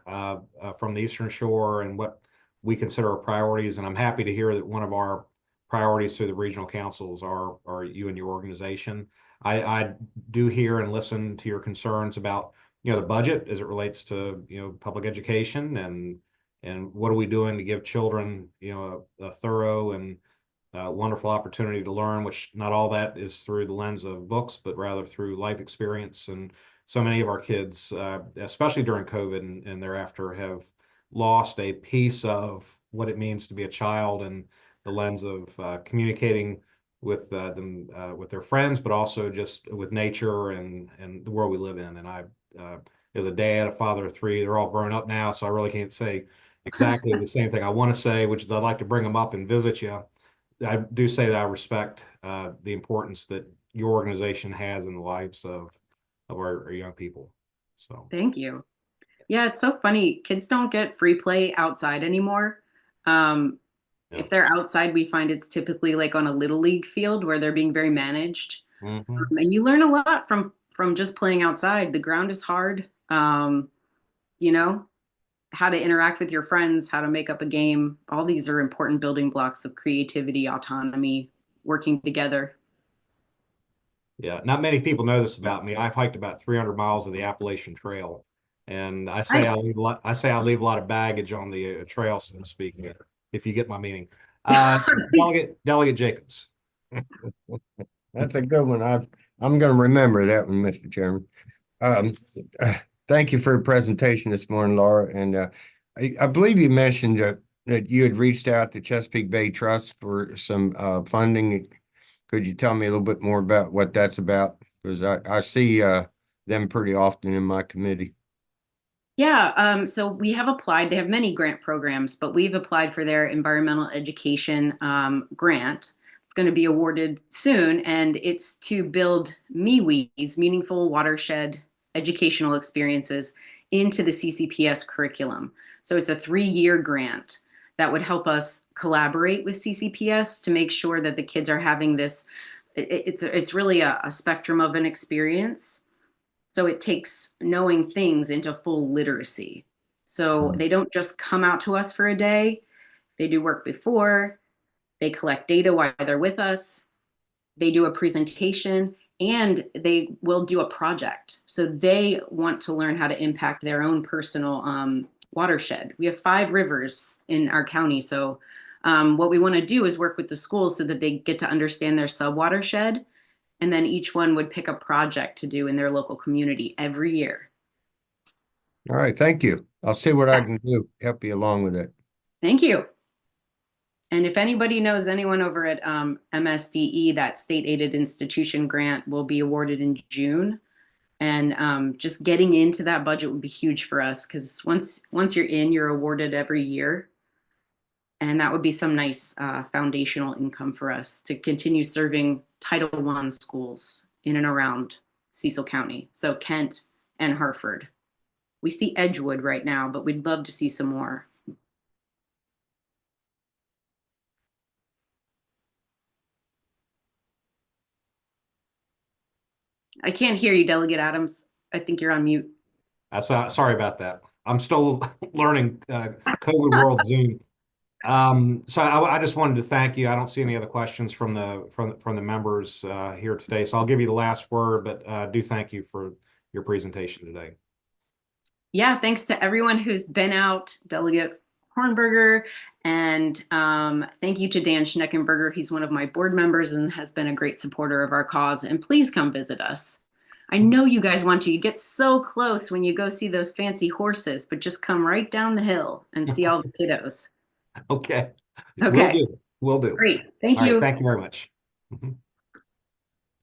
from the Eastern Shore and what we consider our priorities. And I'm happy to hear that one of our priorities through the regional councils are you and your organization. I do hear and listen to your concerns about, the budget as it relates to, public education and what are we doing to give children, a thorough and wonderful opportunity to learn, which not all that is through the lens of books, but rather through life experience. And so many of our kids, especially during COVID and thereafter, have lost a piece of what it means to be a child and the lens of communicating with them, with their friends, but also just with nature and the world we live in. And I, as a dad, a father of 3, they're all grown up now, so I really can't say exactly the same thing I want to say, which is I'd like to bring them up and visit you. I do say that I respect the importance that your organization has in the lives of of our young people. So Thank you. Yeah, it's so funny. Kids don't get free play outside anymore. Um, yeah. If they're outside, we find it's typically like on a little league field where they're being very managed. And you learn a lot from just playing outside. The ground is hard. You know, how to interact with your friends, how to make up a game. All these are important building blocks of creativity, autonomy, working together. Yeah, not many people know this about me. I've hiked about 300 miles of the Appalachian Trail, and I say Nice. I leave a lot of baggage on the trail, so to speak. If you get my meaning, Delegate Jacobs. That's a good one. I'm going to remember that one, Mr. Chairman. Um, Thank you for your presentation this morning, Laura. And I believe you mentioned that you had reached out to Chesapeake Bay Trust for some funding. Could you tell me a little bit more about what that's about? Because I see them pretty often in my committee. Yeah, so we have applied. They have many grant programs, but we've applied for their environmental education grant. It's going to be awarded soon, and it's to build MeWe's, meaningful watershed educational experiences, into the CCPS curriculum. So it's a 3-year grant that would help us collaborate with CCPS to make sure that the kids are having this. It's really a spectrum of an experience. So it takes knowing things into full literacy. So they don't just come out to us for a day. They do work before, they collect data while they're with us, they do a presentation, and they will do a project. So they want to learn how to impact their own personal watershed. We have 5 rivers in our county. So what we want to do is work with the schools so that they get to understand their sub-watershed. And then each one would pick a project to do in their local community every year. All right, thank you. I'll see what I can do, help you along with it. Thank you. And if anybody knows anyone over at MSDE, that state aided institution grant will be awarded in June. And just getting into that budget would be huge for us, because once you're in, you're awarded every year. And that would be some nice foundational income for us to continue serving Title I schools in and around Cecil County. So Kent and Hartford. We see Edgewood right now, but we'd love to see some more. I can't hear you, Delegate Adams. I think you're on mute. Sorry about that. I'm still learning COVID world Zoom. So I just wanted to thank you. I don't see any other questions from the members here today. So I'll give you the last word, but do thank you for your presentation today. Yeah, thanks to everyone who's been out, Delegate Hornberger, and thank you to Dan Schneckenberger. He's one of my board members and has been a great supporter of our cause. And please come visit us. I know you guys want to. You get so close when you go see those fancy horses, but just come right down the hill and see all the kiddos. Okay. Okay. Will do. Great. Thank All you. right, thank you very much.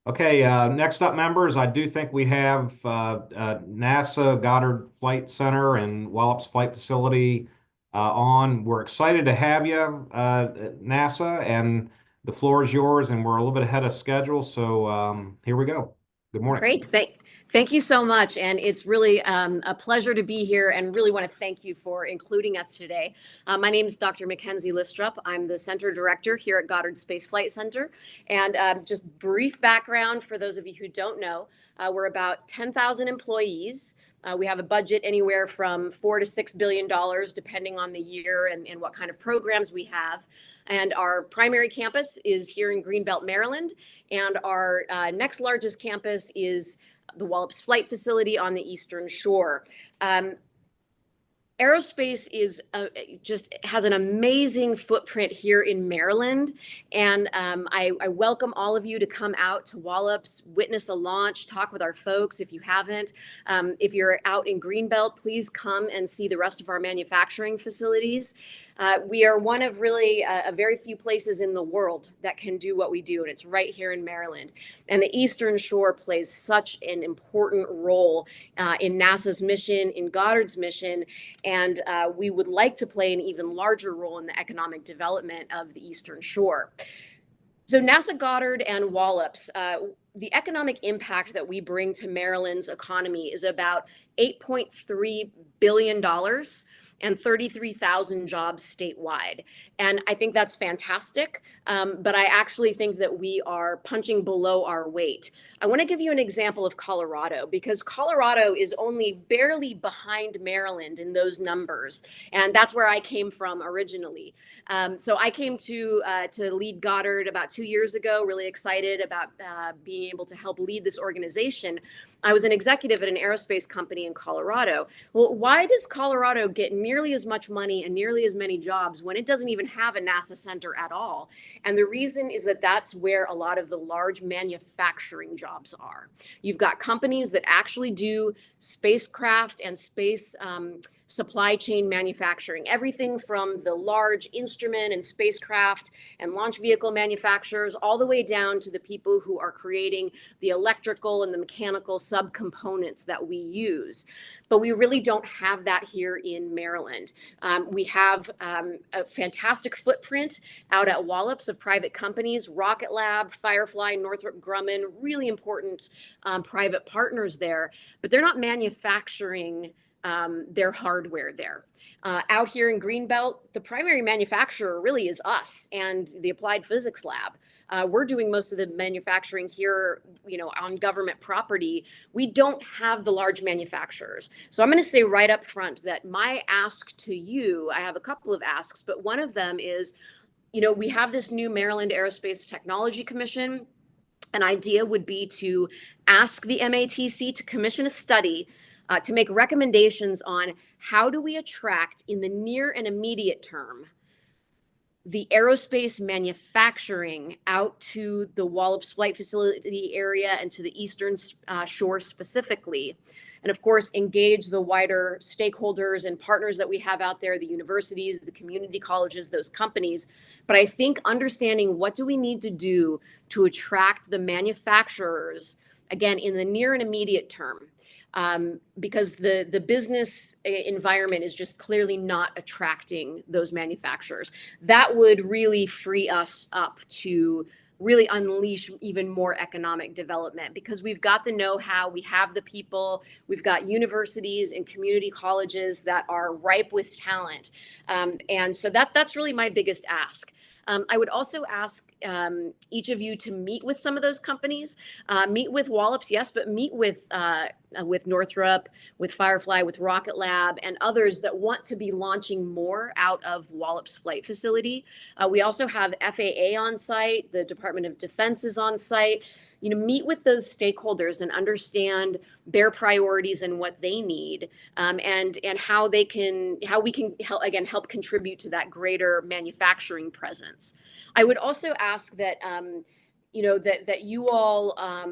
Okay, next up, members, I do think we have NASA Goddard Flight Center and Wallops Flight Facility on. We're excited to have you, NASA, and the floor is yours, and we're a little bit ahead of schedule, so here we go. Good morning. Great. Thank you so much. And it's really a pleasure to be here, and really want to thank you for including us today. My name is Dr. Mackenzie Listrup. I'm the center director here at Goddard Space Flight Center. And just brief background for those of you who don't know, we're about 10,000 employees. We have a budget anywhere from $4 to $6 billion, depending on the year and what kind of programs we have. And our primary campus is here in Greenbelt, Maryland. And our next largest campus is the Wallops Flight Facility on the Eastern Shore. Aerospace is just has an amazing footprint here in Maryland, and I welcome all of you to come out to Wallops, witness a launch, talk with our folks if you haven't. If you're out in Greenbelt, please come and see the rest of our manufacturing facilities. We are one of really a very few places in the world that can do what we do, and it's right here in Maryland. And the Eastern Shore plays such an important role in NASA's mission, in Goddard's mission, and we would like to play an even larger role in the economic development of the Eastern Shore. So NASA Goddard and Wallops, the economic impact that we bring to Maryland's economy is about $8.3 billion and 33,000 jobs statewide. And I think that's fantastic, but I actually think that we are punching below our weight. I want to give you an example of Colorado, because Colorado is only barely behind Maryland in those numbers. And that's where I came from originally. So I came to lead Goddard about 2 years ago, really excited about being able to help lead this organization. I was an executive at an aerospace company in Colorado. Well, why does Colorado get nearly as much money and nearly as many jobs when it doesn't even have a NASA center at all? And the reason is that that's where a lot of the large manufacturing jobs are. You've got companies that actually do spacecraft and space supply chain manufacturing, everything from the large instrument and spacecraft and launch vehicle manufacturers, all the way down to the people who are creating the electrical and the mechanical subcomponents that we use. But we really don't have that here in Maryland. We have a fantastic footprint out at Wallops of private companies, Rocket Lab, Firefly, Northrop Grumman, really important private partners there, but they're not manufacturing their hardware there. Out here in Greenbelt, the primary manufacturer really is us and the Applied Physics Lab. We're doing most of the manufacturing here, on government property. We don't have the large manufacturers. So I'm going to say right up front that my ask to you, I have a couple of asks, but one of them is, we have this new Maryland Aerospace Technology Commission. An idea would be to ask the MATC to commission a study to make recommendations on how do we attract in the near and immediate term the aerospace manufacturing out to the Wallops Flight Facility area and to the Eastern Shore specifically. And of course, engage the wider stakeholders and partners that we have out there, the universities, the community colleges, those companies. But I think understanding what do we need to do to attract the manufacturers, again, in the near and immediate term, because the business environment is just clearly not attracting those manufacturers. That would really free us up to really unleash even more economic development, because we've got the know-how, we have the people, we've got universities and community colleges that are ripe with talent. And so that's really my biggest ask. I would also ask each of you to meet with some of those companies, meet with Wallops, yes, but meet with Northrop, with Firefly, with Rocket Lab, and others that want to be launching more out of Wallops Flight Facility. We also have FAA on site, the Department of Defense is on site. Meet with those stakeholders and understand their priorities and what they need, and how we can help contribute to that greater manufacturing presence. I would also ask that that you all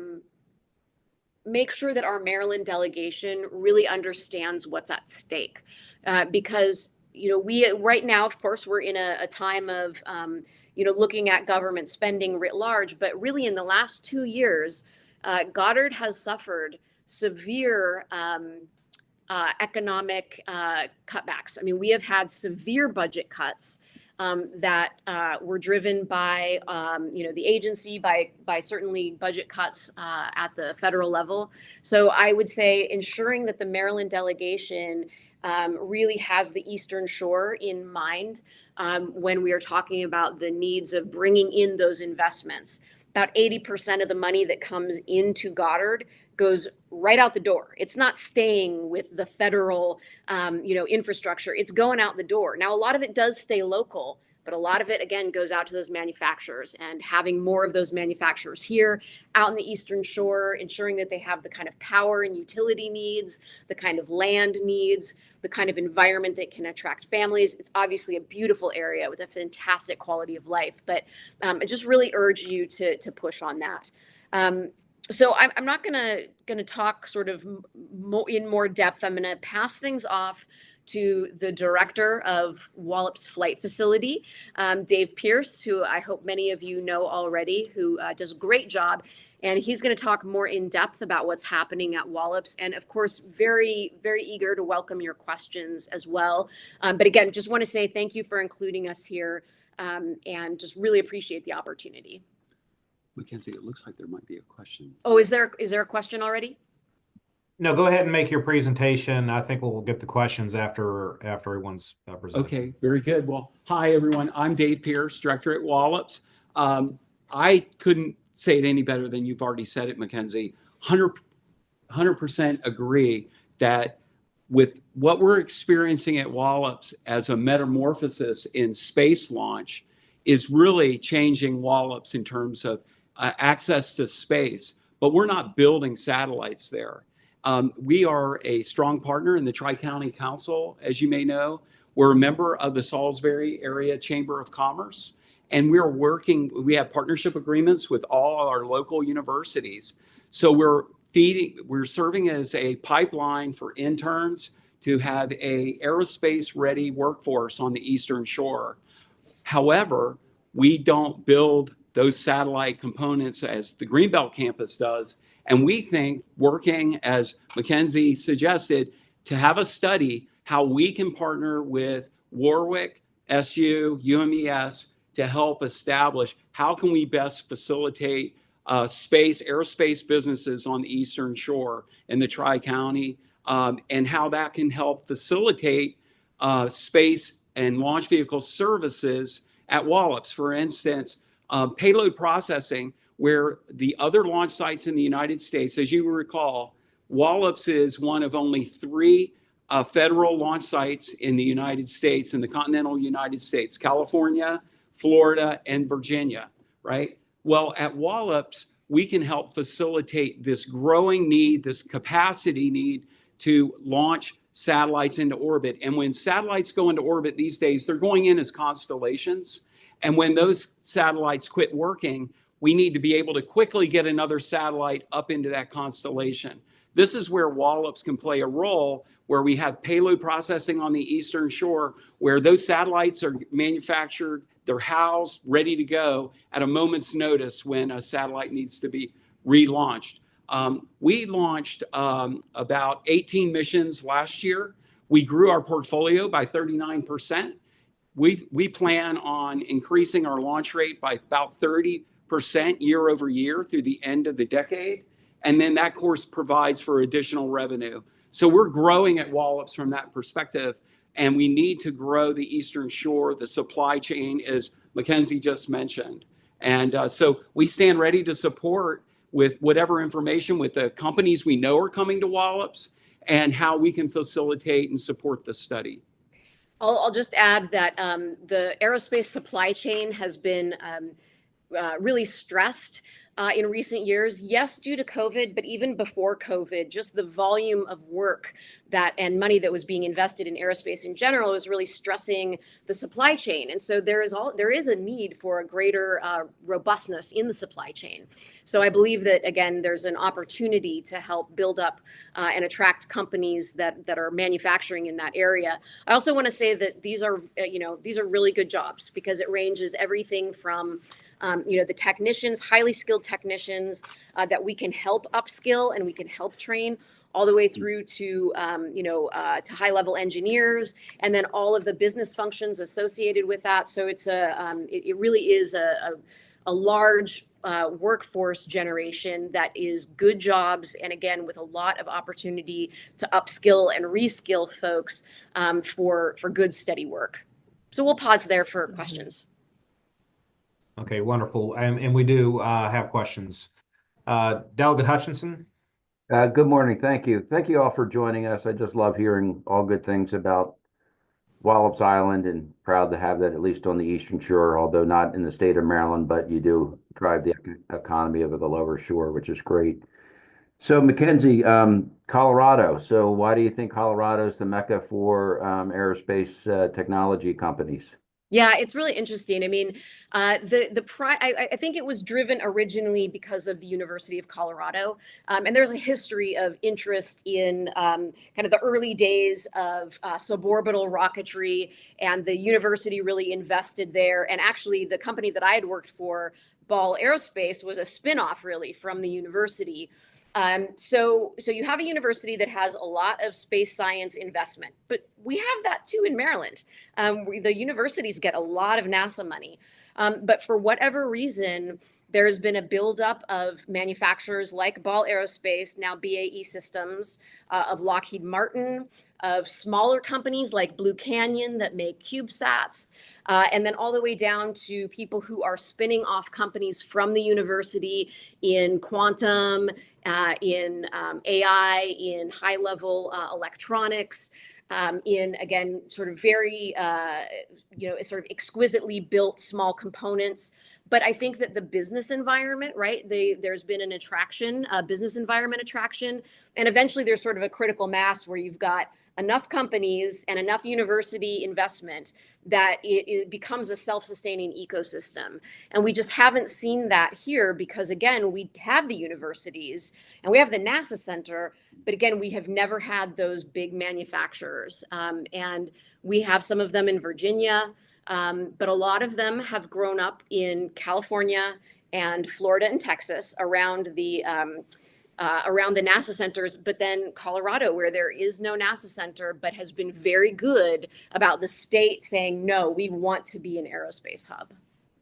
make sure that our Maryland delegation really understands what's at stake, because we right now, of course, we're in a time of looking at government spending writ large, but really in the last 2 years, Goddard has suffered severe economic cutbacks. I mean, we have had severe budget cuts that were driven by the agency, by certainly budget cuts at the federal level. So I would say ensuring that the Maryland delegation really has the Eastern Shore in mind when we are talking about the needs of bringing in those investments. About 80% of the money that comes into Goddard goes right out the door. It's not staying with the federal, infrastructure. It's going out the door. Now, a lot of it does stay local, but a lot of it, again, goes out to those manufacturers, and having more of those manufacturers here out in the Eastern Shore, ensuring that they have the kind of power and utility needs, the kind of land needs, the kind of environment that can attract families. It's obviously a beautiful area with a fantastic quality of life, but I just really urge you to push on that. So I'm not gonna talk sort of in more depth. I'm gonna pass things off to the director of Wallops Flight Facility, Dave Pierce, who I hope many of you know already, who does a great job. And he's going to talk more in depth about what's happening at Wallops. And of course, very, very eager to welcome your questions as well. But again, just want to say thank you for including us here, and just really appreciate the opportunity. Mackenzie, it looks like there might be a question. Oh, is there a question already? No, go ahead and make your presentation. I think we'll get the questions after everyone's presented. Okay, very good. Well, hi, everyone. I'm Dave Pierce, director at Wallops. I couldn't say it any better than you've already said it, Mackenzie. 100% agree that with what we're experiencing at Wallops as a metamorphosis in space launch is really changing Wallops in terms of access to space, but we're not building satellites there. We are a strong partner in the Tri-County Council, as you may know. We're a member of the Salisbury Area Chamber of Commerce, and we have partnership agreements with all our local universities. So we're serving as a pipeline for interns to have a aerospace ready workforce on the Eastern Shore. However, we don't build those satellite components as the Greenbelt campus does. And we think, working as Mackenzie suggested, to have a study how we can partner with Warwick, SU, UMES to help establish how can we best facilitate aerospace businesses on the Eastern Shore in the Tri-County, and how that can help facilitate space and launch vehicle services at Wallops. For instance, payload processing, where the other launch sites in the United States, as you recall, Wallops is one of only 3 federal launch sites in the United States, in the continental United States: California, Florida, and Virginia, right? Well, at Wallops, we can help facilitate this growing need, this capacity need to launch satellites into orbit. And when satellites go into orbit these days, they're going in as constellations. And when those satellites quit working, we need to be able to quickly get another satellite up into that constellation. This is where Wallops can play a role, where we have payload processing on the Eastern Shore, where those satellites are manufactured, they're housed, ready to go at a moment's notice when a satellite needs to be relaunched. We launched about 18 missions last year. We grew our portfolio by 39%. We plan on increasing our launch rate by about 30% year over year through the end of the decade. And then that, of course, provides for additional revenue. So we're growing at Wallops from that perspective, and we need to grow the Eastern Shore, the supply chain, as Mackenzie just mentioned. And so we stand ready to support with whatever information with the companies we know are coming to Wallops and how we can facilitate and support the study. I'll just add that the aerospace supply chain has been really stressed in recent years. Yes, due to COVID, but even before COVID, just the volume of work and money that was being invested in aerospace in general was really stressing the supply chain. And so there is a need for a greater robustness in the supply chain. So I believe that, again, there's an opportunity to help build up and attract companies that are manufacturing in that area. I also want to say that these are really good jobs, because it ranges everything from the technicians, highly skilled technicians that we can help upskill and we can help train, all the way through to high level engineers, and then all of the business functions associated with that. So it really is a large workforce generation that is good jobs, and again, with a lot of opportunity to upskill and reskill folks for good, steady work. So we'll pause there for questions. Okay, wonderful. And we do have questions. Delegate Hutchinson. Good morning. Thank you. Thank you all for joining us. I just love hearing all good things about Wallops Island, and proud to have that at least on the Eastern Shore, although not in the state of Maryland, but you do drive the economy over the lower shore, which is great. So Mackenzie, Colorado. So why do you think Colorado is the mecca for aerospace technology companies? Yeah, it's really interesting. I mean, I think it was driven originally because of the University of Colorado, and there's a history of interest in kind of the early days of suborbital rocketry, and the university really invested there. And actually, the company that I had worked for, Ball Aerospace, was a spinoff really from the university. So you have a university that has a lot of space science investment, but we have that too in Maryland. The universities get a lot of NASA money, but for whatever reason, There's been a buildup of manufacturers like Ball Aerospace, now BAE Systems, of Lockheed Martin, of smaller companies like Blue Canyon that make CubeSats, and then all the way down to people who are spinning off companies from the university in quantum, in AI, in high-level electronics, in, again, sort of very, sort of exquisitely built small components. But I think that the business environment, right, there's been an attraction, a business environment attraction, and eventually there's sort of a critical mass where you've got enough companies and enough university investment that it becomes a self-sustaining ecosystem. And we just haven't seen that here because, again, we have the universities and we have the NASA Center, but again, we have never had those big manufacturers. And we have some of them in Virginia, but a lot of them have grown up in California and Florida and Texas around the NASA centers, but then Colorado, where there is no NASA center, but has been very good about the state saying, no, we want to be an aerospace hub.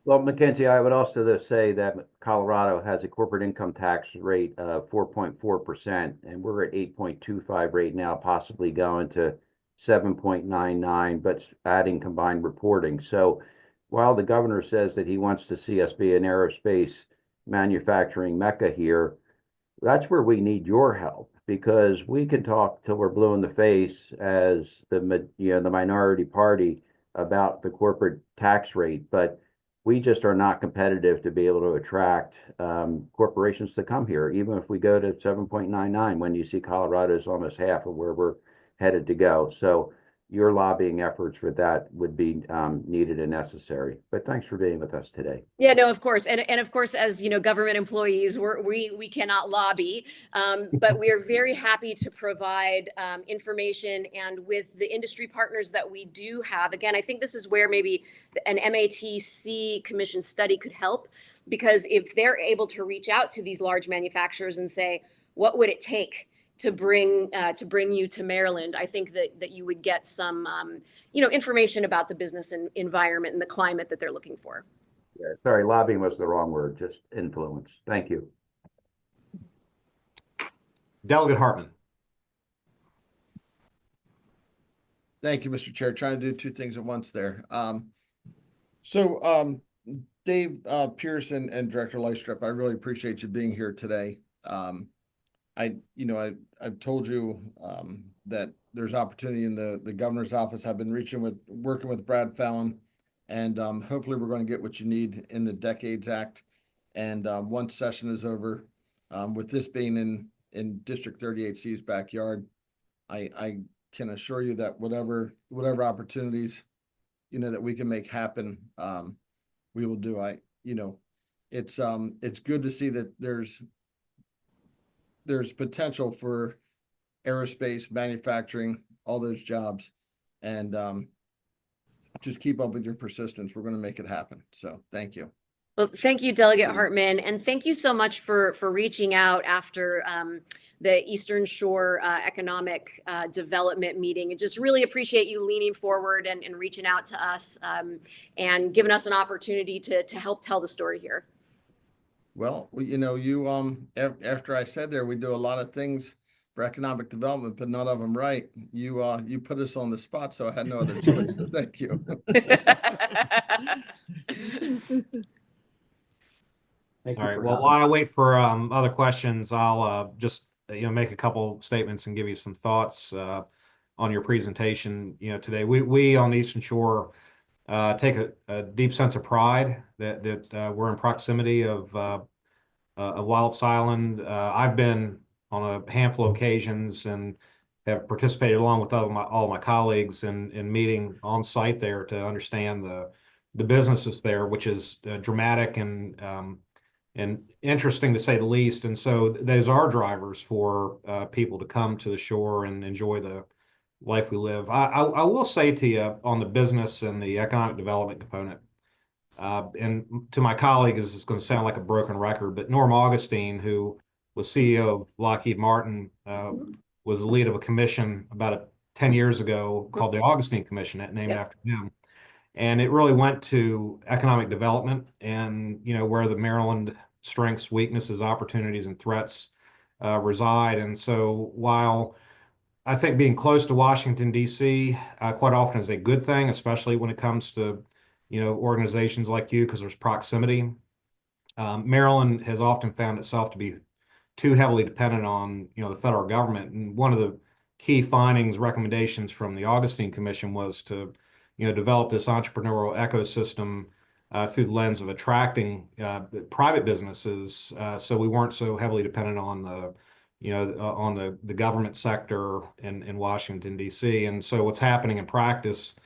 Well, Mackenzie, I would also say that Colorado has a corporate income tax rate of 4.4%, and we're at 8.25 right now, possibly going to 7.99, but adding combined reporting. So while the governor says that he wants to see us be an aerospace manufacturing mecca here, that's where we need your help, because we can talk till we're blue in the face as the minority party about the corporate tax rate, but we just are not competitive to be able to attract corporations to come here, even if we go to 7.99, when you see Colorado is almost half of where we're headed to go. So your lobbying efforts for that would be needed and necessary. But thanks for being with us today. Yeah, no, of course. And of course, as you know, government employees, we cannot lobby, but we are very happy to provide information. And with the industry partners that we do have, again, I think this is where maybe an MATC commission study could help, because if they're able to reach out to these large manufacturers and say, what would it take to bring you to Maryland, I think that you would get some information about the business and environment and the climate that they're looking for. Yeah, sorry, lobbying was the wrong word, just influence. Thank you. Delegate Hartman. Thank you, Mr. Chair. Trying to do two things at once there. Dave Pearson and Director Lystrup, I really appreciate you being here today. I've told you that there's opportunity in the governor's office. I've been working with Brad Fallon, and hopefully we're going to get what you need in the Decades Act. And once session is over, with this being in District 38C's backyard, I can assure you that whatever opportunities that we can make happen, we will do. It's good to see that there's potential for aerospace manufacturing, all those jobs, and just keep up with your persistence. We're going to make it happen. So thank you. Well, thank you, Delegate Hartman, and thank you so much for reaching out after the Eastern Shore Economic Development meeting. And just really appreciate you leaning forward and reaching out to us and giving us an opportunity to help tell the story here. Well, you after I said there, we do a lot of things for economic development, but none of them right. You put us on the spot, so I had no other choice. So thank you. All right. Well, while I wait for other questions, I'll just make a couple statements and give you some thoughts on your presentation. Today we on the Eastern Shore take a deep sense of pride that we're in proximity of Wallops Island. I've been on a handful of occasions and have participated along with all of my colleagues in meeting on site there to understand the businesses there, which is dramatic and interesting to say the least. And so those are drivers for people to come to the shore and enjoy the life we live. I will say to you on the business and the economic development component, and to my colleague, this is going to sound like a broken record, but Norm Augustine, who was CEO of Lockheed Martin, was the lead of a commission about 10 years ago called the Augustine Commission, named after him. And it really went to economic development and, where the Maryland strengths, weaknesses, opportunities, and threats reside. And so while I think being close to Washington, D.C., quite often is a good thing, especially when it comes to, organizations like you, because there's proximity. Maryland has often found itself to be too heavily dependent on, the federal government. And one of the key findings, recommendations from the Augustine Commission was to, develop this entrepreneurial ecosystem through the lens of attracting private businesses, so we weren't so heavily dependent on the government sector in Washington, D.C. And so what's happening in practice,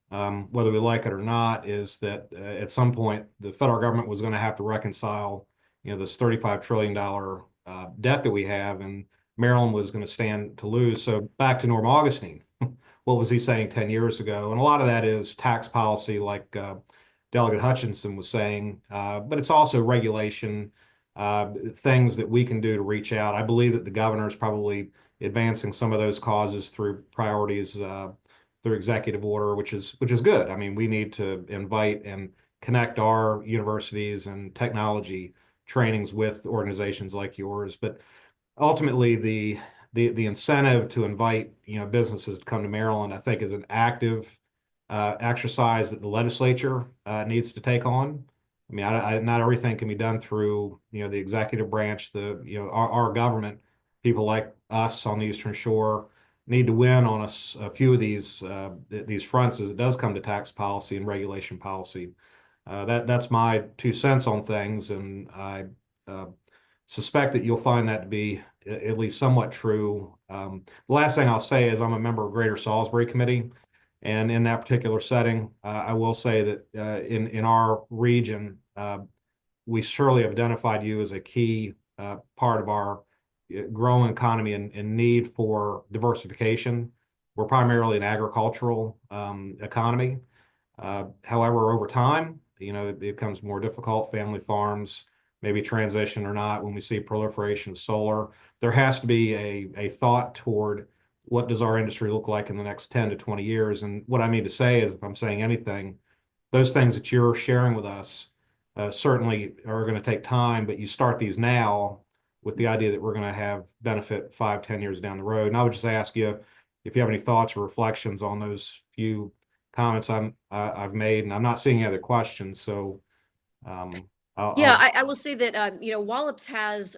whether we like it or not, is that at some point the federal government was going to have to reconcile, this $35 trillion debt that we have, and Maryland was going to stand to lose. So back to Norm Augustine, what was he saying 10 years ago? And a lot of that is tax policy, like Delegate Hutchinson was saying, but it's also regulation, things that we can do to reach out. I believe that the governor is probably advancing some of those causes through priorities through executive order, which is good. I mean, we need to invite and connect our universities and technology trainings with organizations like yours. But ultimately, the incentive to invite businesses to come to Maryland, I think, is an active exercise that the legislature needs to take on. I mean, not everything can be done through the executive branch. Our government, people like us on the Eastern Shore, need to win on a few of these fronts as it does come to tax policy and regulation policy. That's my 2 cents on things, and I suspect that you'll find that to be at least somewhat true. The last thing I'll say is I'm a member of Greater Salisbury Committee, and in that particular setting, I will say that in our region, we surely have identified you as a key part of our growing economy and need for diversification. We're primarily an agricultural economy. However, over time, it becomes more difficult. Family farms maybe transition or not when we see proliferation of solar. There has to be a thought toward what does our industry look like in the next 10 to 20 years. And what I mean to say is, if I'm saying anything, those things that you're sharing with us certainly are going to take time, but you start these now with the idea that we're going to have benefit 5, 10 years down the road. And I would just ask you if you have any thoughts or reflections on those few comments I've made, and I'm not seeing any other questions. So I will say that Wallops has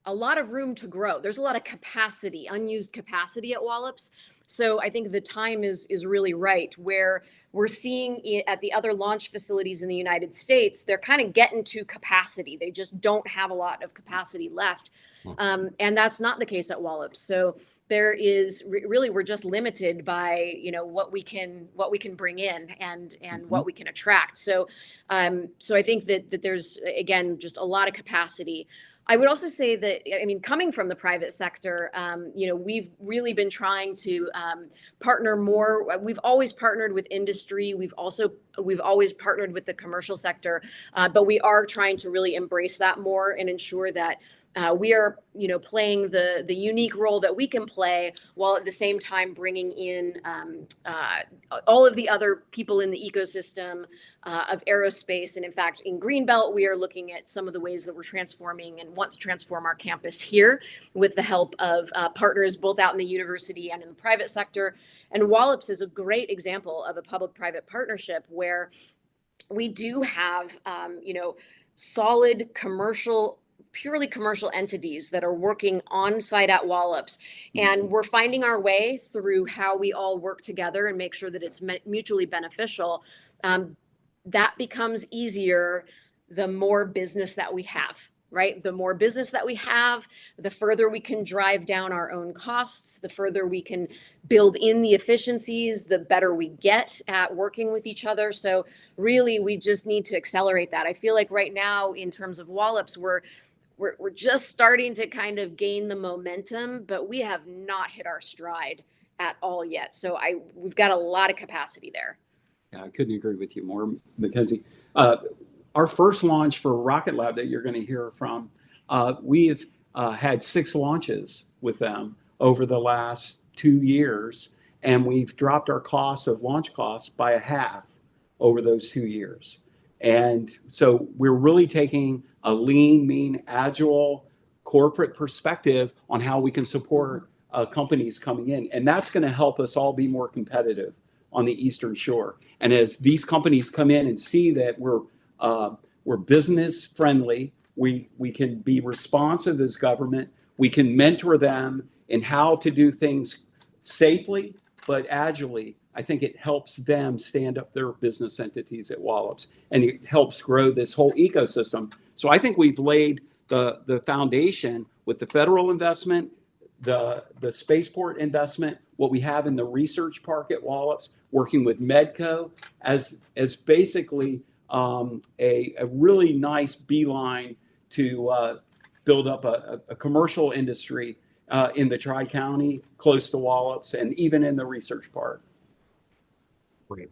a lot of room to grow. There's a lot of capacity, unused capacity at Wallops. So I think the time is really right, where we're seeing it at the other launch facilities in the United States, they're kind of getting to capacity. They just don't have a lot of capacity left. And that's not the case at Wallops. So there is really, we're just limited by, what we can bring in and what we can attract. So I think that there's, again, just a lot of capacity. I would also say that, coming from the private sector, we've really been trying to partner more. We've always partnered with industry. We've always partnered with the commercial sector, but we are trying to really embrace that more and ensure that we are, playing the unique role that we can play, while at the same time bringing in all of the other people in the ecosystem of aerospace. And in fact, in Greenbelt, we are looking at some of the ways that we're transforming and want to transform our campus here with the help of partners both out in the university and in the private sector. And Wallops is a great example of a public-private partnership where we do have, solid purely commercial entities that are working on site at Wallops. And we're finding our way through how we all work together and make sure that it's mutually beneficial. That becomes easier the more business that we have, right? The more business that we have, the further we can drive down our own costs, the further we can build in the efficiencies, the better we get at working with each other. So really, we just need to accelerate that. I feel like right now, in terms of Wallops, we're just starting to kind of gain the momentum, but we have not hit our stride at all yet. So we've got a lot of capacity there. Yeah, I couldn't agree with you more, Mackenzie. Our first launch for Rocket Lab that you're going to hear from, we've had 6 launches with them over the last 2 years, and we've dropped our launch costs by a half over those 2 years. And so we're really taking a lean, mean, agile corporate perspective on how we can support companies coming in. And that's going to help us all be more competitive on the Eastern Shore. And as these companies come in and see that we're business friendly, we can be responsive as government, we can mentor them in how to do things safely but agilely. I think it helps them stand up their business entities at Wallops, and it helps grow this whole ecosystem. So I think we've laid the foundation with the federal investment, the spaceport investment, what we have in the research park at Wallops, working with Medco as basically a really nice beeline to build up a commercial industry in the Tri-County, close to Wallops, and even in the research park. Great.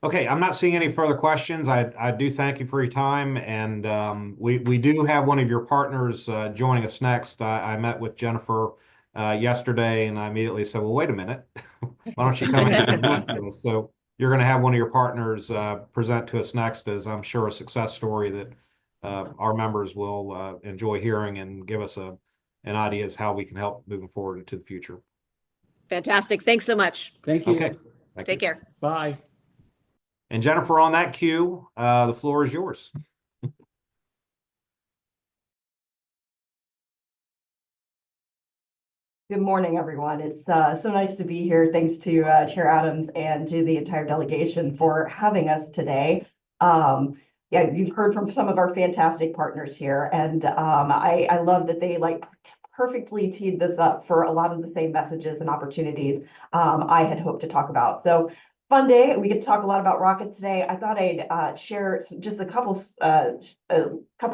Okay, I'm not seeing any further questions. I do thank you for your time, and we do have one of your partners joining us next. I met with Jennifer yesterday, and I immediately said, well, wait a minute. Why don't you come in and present to us? So you're going to have one of your partners present to us next, as I'm sure a success story that our members will enjoy hearing and give us an idea as how we can help moving forward into the future. Fantastic. Thanks so much. Thank you. Okay. Take care. Bye. And Jennifer, on that cue, the floor is yours. Good morning, everyone. It's so nice to be here. Thanks to Chair Adams and to the entire delegation for having us today. Yeah, you've heard from some of our fantastic partners here, and I love that they perfectly teed this up for a lot of the same messages and opportunities I had hoped to talk about. So fun day. We get to talk a lot about rockets today. I thought I'd share just a couple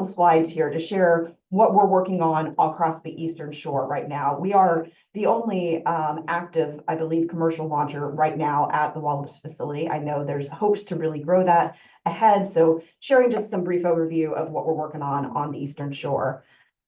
slides here to share what we're working on across the Eastern Shore right now. We are the only active, I believe, commercial launcher right now at the Wallops facility. I know there's hopes to really grow that ahead. So sharing just some brief overview of what we're working on the Eastern Shore.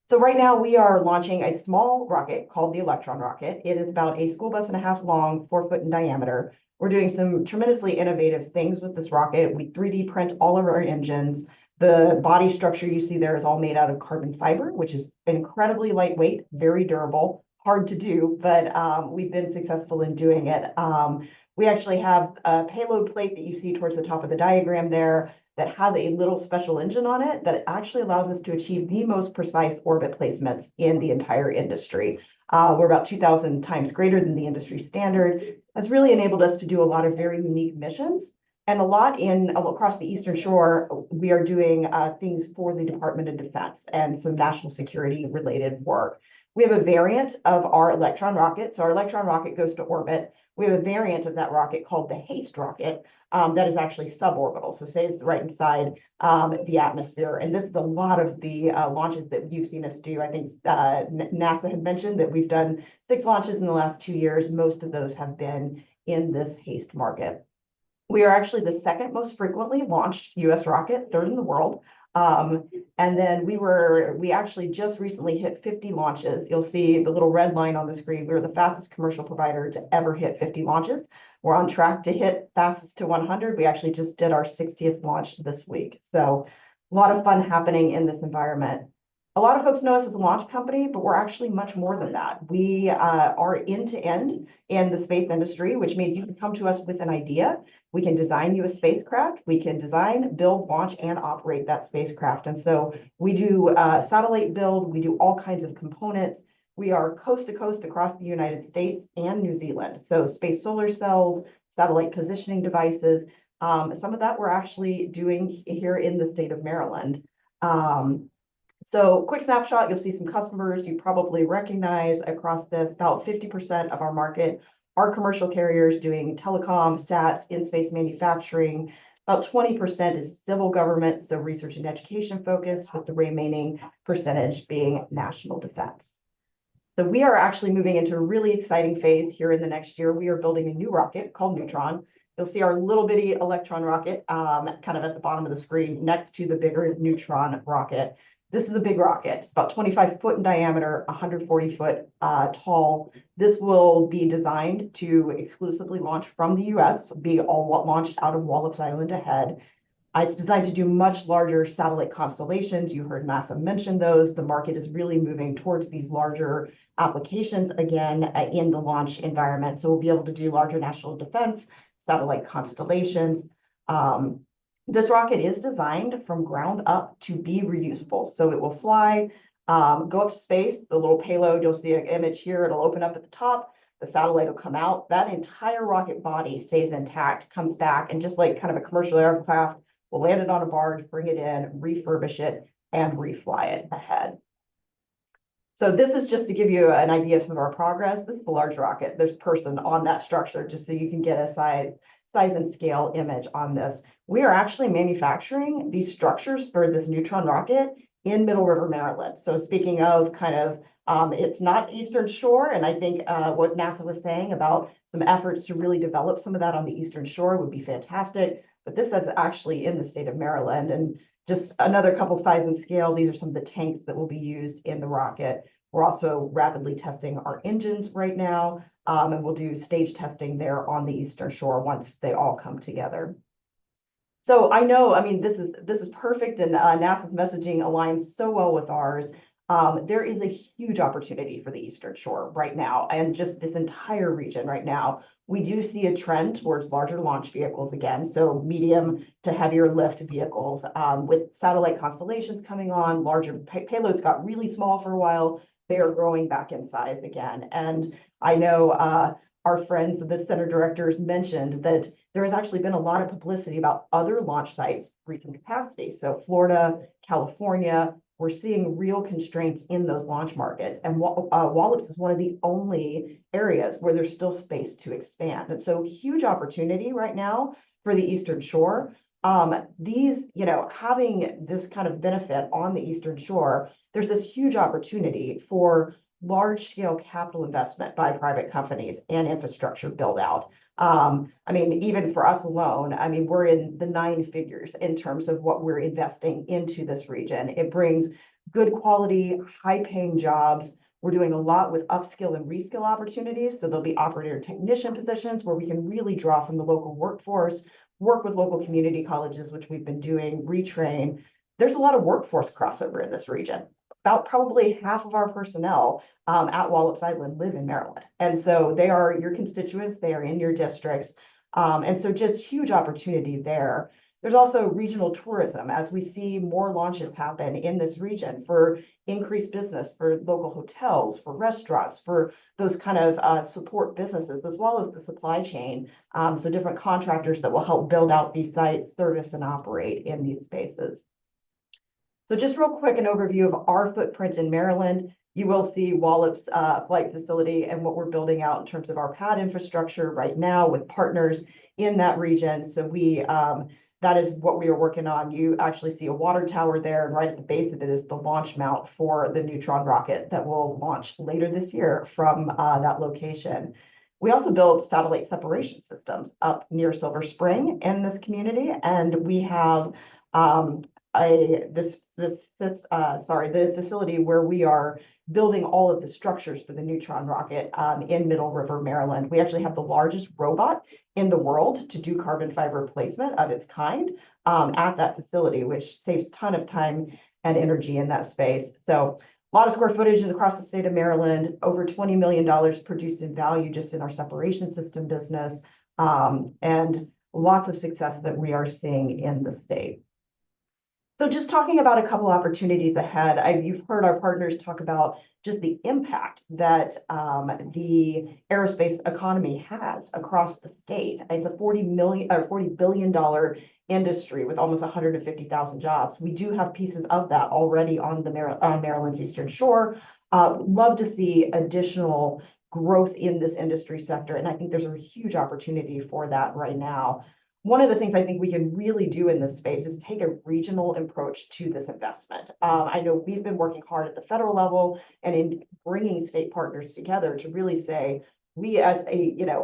So right now we are launching a small rocket called the Electron rocket. It is about a school bus and a half long, 4 foot in diameter. We're doing some tremendously innovative things with this rocket. We 3D print all of our engines. The body structure you see there is all made out of carbon fiber, which is incredibly lightweight, very durable, hard to do, but we've been successful in doing it. We actually have a payload plate that you see towards the top of the diagram there that has a little special engine on it that actually allows us to achieve the most precise orbit placements in the entire industry. We're about 2,000 times greater than the industry standard. Has really enabled us to do a lot of very unique missions. And a lot across the Eastern Shore, we are doing things for the Department of Defense and some national security related work. We have a variant of our Electron rocket. So our Electron rocket goes to orbit. We have a variant of that rocket called the HASTE rocket that is actually suborbital. So stays right inside the atmosphere. And this is a lot of the launches that you've seen us do. I think NASA had mentioned that we've done 6 launches in the last 2 years. Most of those have been in this HASTE market. We are actually the second most frequently launched U.S. rocket, third in the world. And then we actually just recently hit 50 launches. You'll see the little red line on the screen. We were the fastest commercial provider to ever hit 50 launches. We're on track to hit fastest to 100. We actually just did our 60th launch this week. So a lot of fun happening in this environment. A lot of folks know us as a launch company, but we're actually much more than that. We are end-to-end in the space industry, which means you can come to us with an idea. We can design you a spacecraft. We can design, build, launch, and operate that spacecraft. And so we do satellite build. We do all kinds of components. We are coast to coast across the United States and New Zealand. So space solar cells, satellite positioning devices. Some of that we're actually doing here in the state of Maryland. So quick snapshot, you'll see some customers you probably recognize across this. About 50% of our market are commercial carriers doing telecom, SATs, in-space manufacturing. About 20% is civil government, so research and education focused, with the remaining percentage being national defense. So we are actually moving into a really exciting phase here in the next year. We are building a new rocket called Neutron. You'll see our little bitty Electron rocket kind of at the bottom of the screen next to the bigger Neutron rocket. This is a big rocket. It's about 25 foot in diameter, 140 foot tall. This will be designed to exclusively launch from the US, be all launched out of Wallops Island ahead. It's designed to do much larger satellite constellations. You heard NASA mention those. The market is really moving towards these larger applications again in the launch environment. So we'll be able to do larger national defense satellite constellations. This rocket is designed from ground up to be reusable. So it will fly, go up to space, the little payload, you'll see an image here, it'll open up at the top, the satellite will come out, that entire rocket body stays intact, comes back, and just like kind of a commercial aircraft, we'll land it on a barge, bring it in, refurbish it, and refly it ahead. So this is just to give you an idea of some of our progress. This is the large rocket. There's a person on that structure, just so you can get a size and scale image on this. We are actually manufacturing these structures for this Neutron rocket in Middle River, Maryland. So speaking of kind of, it's not Eastern Shore, and I think what NASA was saying about some efforts to really develop some of that on the Eastern Shore would be fantastic. But this is actually in the state of Maryland. And just another couple size and scale, these are some of the tanks that will be used in the rocket. We're also rapidly testing our engines right now, and we'll do stage testing there on the Eastern Shore once they all come together. So I know, I mean, this is perfect, and NASA's messaging aligns so well with ours. There is a huge opportunity for the Eastern Shore right now, and just this entire region right now. We do see a trend towards larger launch vehicles again, so medium to heavier lift vehicles. With satellite constellations coming on, larger payloads got really small for a while. They are growing back in size again. And I know our friends, the center directors, mentioned that there has actually been a lot of publicity about other launch sites reaching capacity. So Florida, California, we're seeing real constraints in those launch markets. And Wallops is one of the only areas where there's still space to expand. And so huge opportunity right now for the Eastern Shore. These, you know, having this kind of benefit on the Eastern Shore, there's this huge opportunity for large scale capital investment by private companies and infrastructure build out. I mean, even for us alone, I mean, we're in the 9 figures in terms of what we're investing into this region. It brings good quality, high paying jobs. We're doing a lot with upskill and reskill opportunities. So there'll be operator technician positions where we can really draw from the local workforce, work with local community colleges, which we've been doing, retrain. There's a lot of workforce crossover in this region. About probably half of our personnel at Wallops Island live in Maryland. And so they are your constituents, they are in your districts. And so just huge opportunity there. There's also regional tourism as we see more launches happen in this region for increased business, for local hotels, for restaurants, for those kind of support businesses, as well as the supply chain. So different contractors that will help build out these sites, service and operate in these spaces. So just real quick, an overview of our footprint in Maryland. You will see Wallops Flight Facility and what we're building out in terms of our pad infrastructure right now with partners in that region. So that is what we are working on. You actually see a water tower there, and right at the base of it is the launch mount for the Neutron rocket that will launch later this year from that location. We also build satellite separation systems up near Silver Spring in this community, and we have the facility where we are building all of the structures for the Neutron rocket in Middle River, Maryland. We actually have the largest robot in the world to do carbon fiber placement of its kind at that facility, which saves a ton of time and energy in that space. So a lot of square footage across the state of Maryland, over $20 million produced in value just in our separation system business, and lots of success that we are seeing in the state. So just talking about a couple opportunities ahead, you've heard our partners talk about just the impact that the aerospace economy has across the state. It's a $40 billion industry with almost 150,000 jobs. We do have pieces of that already on Maryland's Eastern Shore. Love to see additional growth in this industry sector, and I think there's a huge opportunity for that right now. One of the things I think we can really do in this space is take a regional approach to this investment. I know we've been working hard at the federal level and in bringing state partners together to really say, we as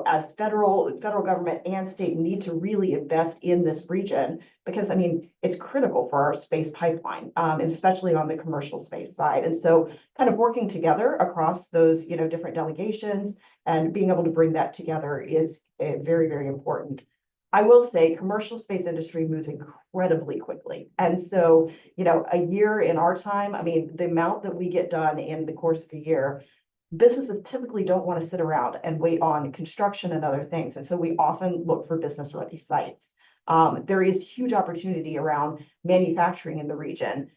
as federal government and state need to really invest in this region because, I mean, it's critical for our space pipeline, and especially on the commercial space side. And so kind of working together across those, different delegations and being able to bring that together is very, very important. I will say commercial space industry moves incredibly quickly. And so, a year in our time, I mean, the amount that we get done in the course of a year, businesses typically don't want to sit around and wait on construction and other things. And so we often look for business ready sites. There is huge opportunity around manufacturing in the region,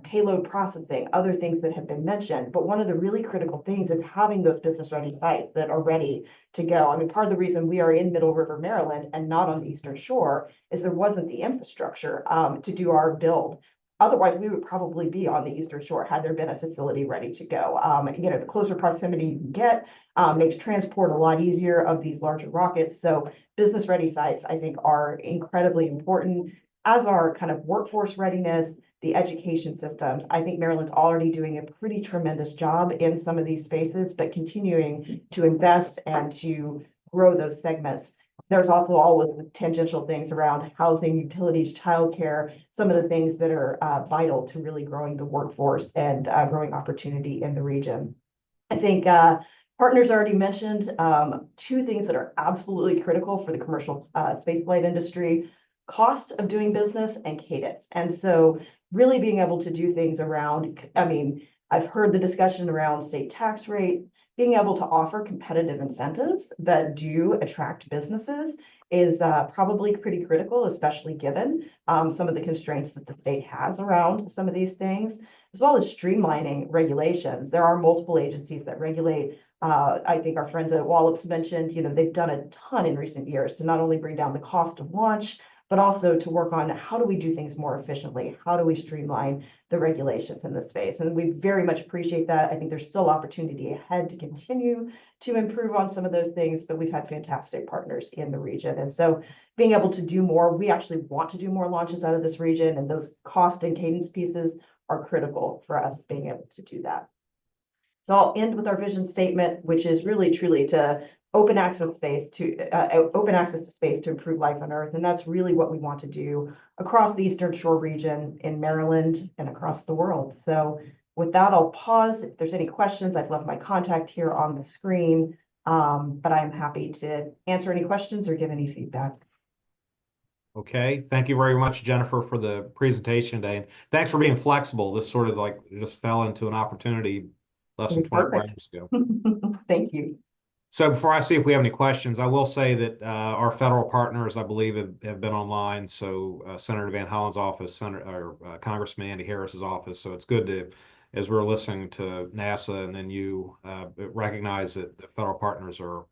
payload processing, other things that have been mentioned. But one of the really critical things is having those business ready sites that are ready to go. I mean, part of the reason we are in Middle River, Maryland, and not on the Eastern Shore is there wasn't the infrastructure to do our build. Otherwise, we would probably be on the Eastern Shore had there been a facility ready to go. The closer proximity you can get makes transport a lot easier of these larger rockets. So business ready sites, I think, are incredibly important, as are kind of workforce readiness, the education systems. I think Maryland's already doing a pretty tremendous job in some of these spaces, but continuing to invest and to grow those segments. There's also always the tangential things around housing, utilities, childcare, some of the things that are vital to really growing the workforce and growing opportunity in the region. I think partners already mentioned two things that are absolutely critical for the commercial spaceflight industry: cost of doing business and cadence. And so really being able to do things around, I mean, I've heard the discussion around state tax rate. Being able to offer competitive incentives that do attract businesses is probably pretty critical, especially given some of the constraints that the state has around some of these things, as well as streamlining regulations. There are multiple agencies that regulate. I think our friends at Wallops mentioned, they've done a ton in recent years to not only bring down the cost of launch, but also to work on how do we do things more efficiently? How do we streamline the regulations in this space? And we very much appreciate that. I think there's still opportunity ahead to continue to improve on some of those things, but we've had fantastic partners in the region. And so being able to do more, we actually want to do more launches out of this region, and those cost and cadence pieces are critical for us being able to do that. So I'll end with our vision statement, which is really truly to open access to space to improve life on Earth. And that's really what we want to do across the Eastern Shore region in Maryland and across the world. So with that, I'll pause. If there's any questions, I've left my contact here on the screen, but I'm happy to answer any questions or give any feedback. Okay, thank you very much, Jennifer, for the presentation today. And thanks for being flexible. This sort of like just fell into an opportunity less than 24 hours ago. Thank you. So before I see if we have any questions, I will say that our federal partners, I believe, have been online. So Senator Van Hollen's office, Congressman Andy Harris's office. So it's good to, as we're listening to NASA and then you recognize that the federal partners are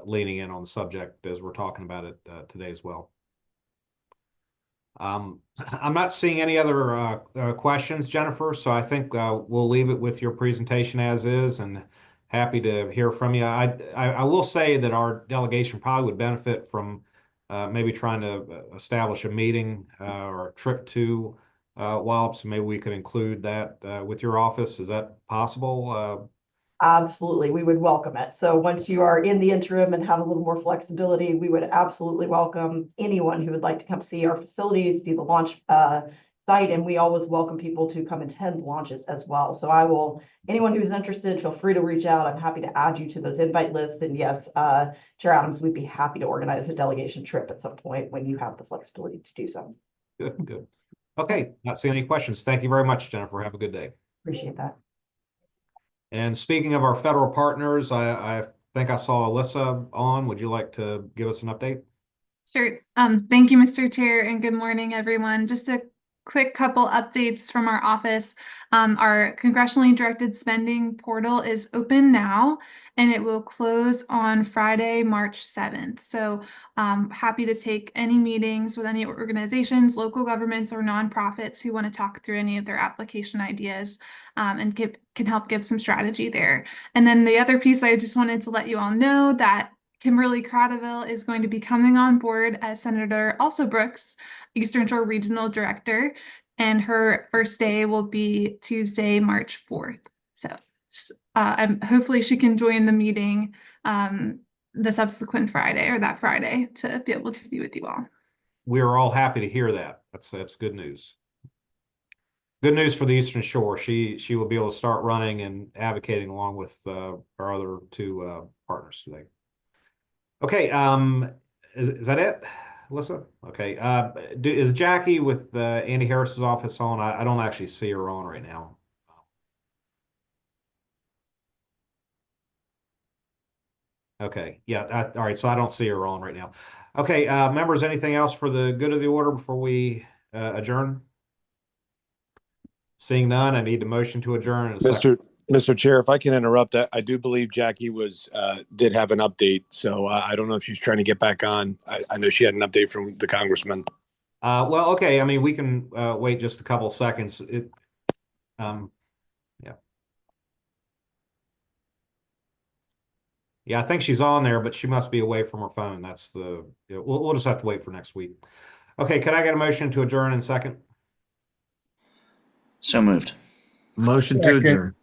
leaning in on the subject as we're talking about it today as well. I'm not seeing any other questions, Jennifer, so I think we'll leave it with your presentation as is, and happy to hear from you. I will say that our delegation probably would benefit from maybe trying to establish a meeting or a trip to Wallops. Maybe we could include that with your office. Is that possible? Absolutely, we would welcome it. So once you are in the interim and have a little more flexibility, we would absolutely welcome anyone who would like to come see our facilities, see the launch site, and we always welcome people to come attend launches as well. So anyone who's interested, feel free to reach out. I'm happy to add you to those invite lists. And yes, Chair Adams, we'd be happy to organize a delegation trip at some point when you have the flexibility to do so. Good, good. Okay, not seeing any questions. Thank you very much, Jennifer. Have a good day. Appreciate that. And speaking of our federal partners, I think I saw Alyssa on. Would you like to give us an update? Sure. Thank you, Mr. Chair, and good morning, everyone. Just a quick couple updates from our office. Our congressionally directed spending portal is open now, and it will close on Friday, March 7th. So happy to take any meetings with any organizations, local governments, or nonprofits who want to talk through any of their application ideas and can help give some strategy there. And then the other piece, I just wanted to let you all know that Kimberly Cradaville is going to be coming on board as Senator Brooks, Eastern Shore Regional Director, and her first day will be Tuesday, March 4th. So just and hopefully she can join the meeting the subsequent Friday or that Friday to be able to be with you all. We are all happy to hear that. That's good news. Good news for the Eastern Shore. She will be able to start running and advocating along with our other two partners today. Okay, is that it, Alyssa? Okay, is Jackie with Andy Harris's office on? I don't actually see her on right now. Okay, yeah, all right, so I don't see her on right now. Okay, members, anything else for the good of the order before we adjourn? Seeing none, I need a motion to adjourn. Mr. Chair, if I can interrupt, I do believe Jackie did have an update, so I don't know if she's trying to get back on. I know she had an update from the congressman. Well, okay, I mean, we can wait just a couple of seconds. Yeah. Yeah, I think she's on there, but she must be away from her phone. That's we'll just have to wait for next week. Okay, can I get a motion to adjourn in second? So moved. Motion to adjourn.